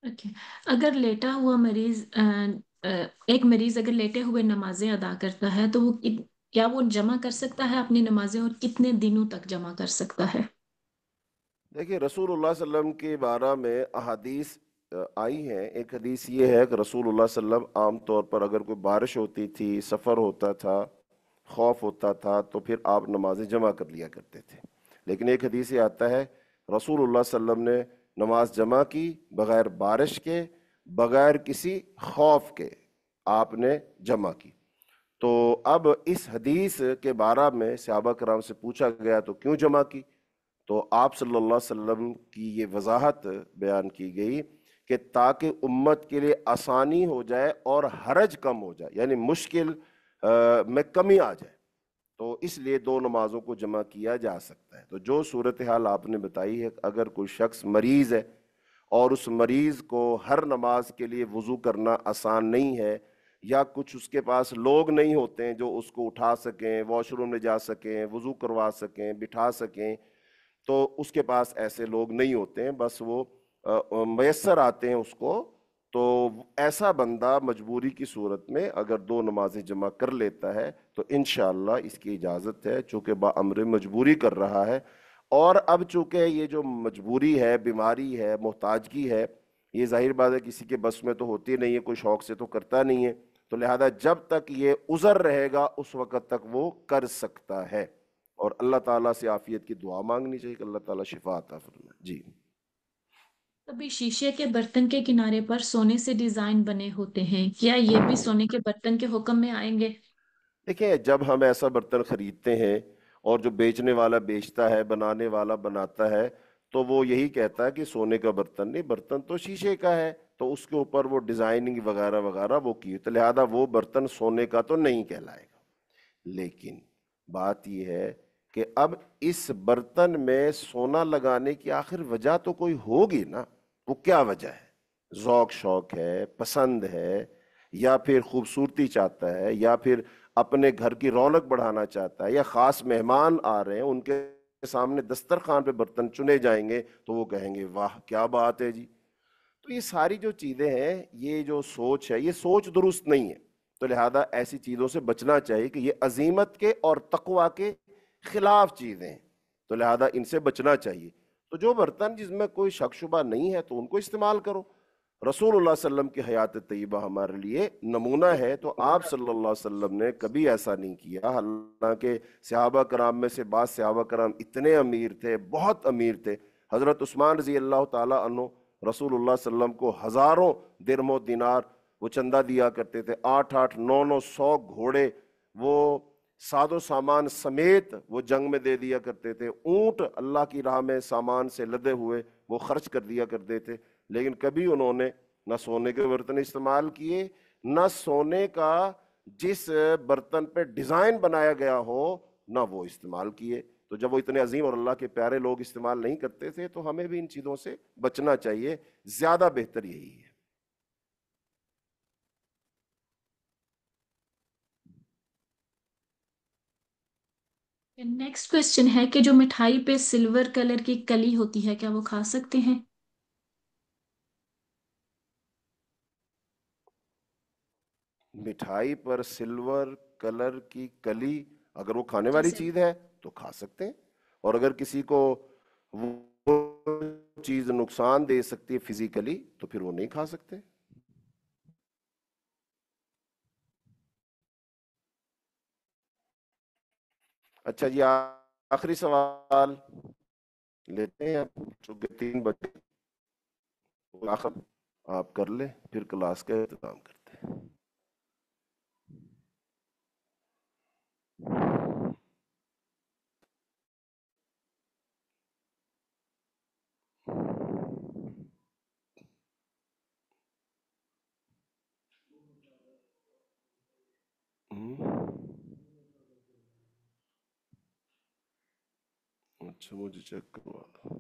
اوکے۔ اگر لیٹا ہوا مریض ایک مریض اگر لیٹے ہوئے نمازیں ادا کرتا ہے تو وہ کیا وہ جمع کر سکتا ہے اپنی نمازیں، اور کتنے دنوں تک جمع کر سکتا ہے؟ دیکھیے رسول اللہ صلی اللہ علیہ وسلم کے بارے میں احادیث آئی ہیں. ایک حدیث یہ ہے کہ رسول اللہ صلی اللہ علیہ وسلم عام طور پر اگر کوئی بارش ہوتی تھی، سفر ہوتا تھا، خوف ہوتا تھا، تو پھر آپ نمازیں جمع کر لیا کرتے تھے. لیکن ایک حدیث یہ آتا ہے رسول اللہ صلی اللہ علیہ وسلم نے نماز جمع کی بغیر بارش کے، بغیر کسی خوف کے آپ نے جمع کی. تو اب اس حدیث کے بارے میں صحابہ کرام سے پوچھا گیا تو کیوں جمع کی؟ تو آپ صلی اللہ علیہ وسلم کی یہ وضاحت بیان کی گئی کہ تاکہ امت کے لیے آسانی ہو جائے اور حرج کم ہو جائے، یعنی مشکل میں کمی آ جائے، تو اس لیے دو نمازوں کو جمع کیا جا سکتا ہے. تو جو صورتحال آپ نے بتائی ہے، اگر کوئی شخص مریض ہے اور اس مریض کو ہر نماز کے لیے وضو کرنا آسان نہیں ہے، یا کچھ اس کے پاس لوگ نہیں ہوتے ہیں جو اس کو اٹھا سکیں، واش روم میں جا سکیں، وضو کروا سکیں، بٹھا سکیں، تو اس کے پاس ایسے لوگ نہیں ہوتے ہیں، بس وہ میسر آتے ہیں اس کو، تو ایسا بندہ مجبوری کی صورت میں اگر دو نمازیں جمع کر لیتا ہے تو انشاءاللہ اس کی اجازت ہے، چونکہ باامر مجبوری کر رہا ہے. اور اب چونکہ یہ جو مجبوری ہے، بیماری ہے، محتاجگی ہے، یہ ظاہر بات ہے کسی کے بس میں تو ہوتی نہیں ہے، کوئی شوق سے تو کرتا نہیں ہے، تو لہذا جب تک یہ عذر رہے گا اس وقت تک وہ کر سکتا ہے. اور اللہ تعالیٰ سے عافیت کی دعا مانگنی چاہیے کہ اللہ تعالیٰ شفا عطا فرمائے. جی. کبھی شیشے کے برتن کے کنارے پر سونے سے ڈیزائن بنے ہوتے ہیں، کیا یہ بھی سونے کے برتن کے حکم میں آئیں گے؟ دیکھیں جب ہم ایسا برتن خریدتے ہیں اور جو بیچنے والا بیچتا ہے، بنانے والا بناتا ہے، تو وہ یہی کہتا ہے کہ سونے کا برتن نہیں، برتن تو شیشے کا ہے، تو اس کے اوپر وہ ڈیزائننگ وغیرہ وغیرہ وہ کی، تو لہذا وہ برتن سونے کا تو نہیں کہلائے گا. لیکن بات یہ ہے کہ اب اس برتن میں سونا لگانے کی آخر وجہ تو کوئی ہوگی نا. وہ کیا وجہ ہے؟ ذوق شوق ہے، پسند ہے، یا پھر خوبصورتی چاہتا ہے، یا پھر اپنے گھر کی رونق بڑھانا چاہتا ہے، یا خاص مہمان آ رہے ہیں ان کے سامنے دسترخوان پہ برتن چنے جائیں گے تو وہ کہیں گے واہ کیا بات ہے جی. تو یہ ساری جو چیزیں ہیں، یہ جو سوچ ہے، یہ سوچ درست نہیں ہے. تو لہذا ایسی چیزوں سے بچنا چاہیے کہ یہ عظیمت کے اور تقوی کے خلاف چیزیں ہیں، تو لہذا ان سے بچنا چاہیے. تو جو برتن جس میں کوئی شک شبہ نہیں ہے تو ان کو استعمال کرو. رسول اللہ صلی اللہ علیہ وسلم کی حیات طیبہ ہمارے لیے نمونہ ہے، تو آپ صلی اللہ علیہ وسلم نے کبھی ایسا نہیں کیا. حالانکہ صحابہ کرام میں سے بعض صحابہ کرام اتنے امیر تھے، بہت امیر تھے. حضرت عثمان رضی اللہ تعالیٰ عنہ رسول اللہ صلی اللہ علیہ وسلم کو ہزاروں درہم و دینار وہ چندہ دیا کرتے تھے، 800 گھوڑے وہ ساد و سامان سمیت وہ جنگ میں دے دیا کرتے تھے، اونٹ اللہ کی راہ میں سامان سے لدے ہوئے وہ خرچ کر دیا کرتے تھے. لیکن کبھی انہوں نے نہ سونے کے برتن استعمال کیے، نہ سونے کا جس برتن پہ ڈیزائن بنایا گیا ہو نہ وہ استعمال کیے. تو جب وہ اتنے عظیم اور اللہ کے پیارے لوگ استعمال نہیں کرتے تھے تو ہمیں بھی ان چیزوں سے بچنا چاہیے. زیادہ بہتر یہی ہے. نیکسٹ کوشچن ہے کہ جو مٹھائی پہ سلور کلر کی کلی ہوتی ہے کیا وہ کھا سکتے ہیں؟ مٹھائی پر سلور کلر کی کلی اگر وہ کھانے والی جیسے چیز ہے تو کھا سکتے ہیں، اور اگر کسی کو وہ چیز نقصان دے سکتی ہے فزیکلی تو پھر وہ نہیں کھا سکتے. اچھا جی، آخری سوال لیتے ہیں چونکہ 3 بجے آخر آپ کر لیں پھر کلاس کا اختتام کرتے ہیں. اچھا مجھے چیک کروا دو.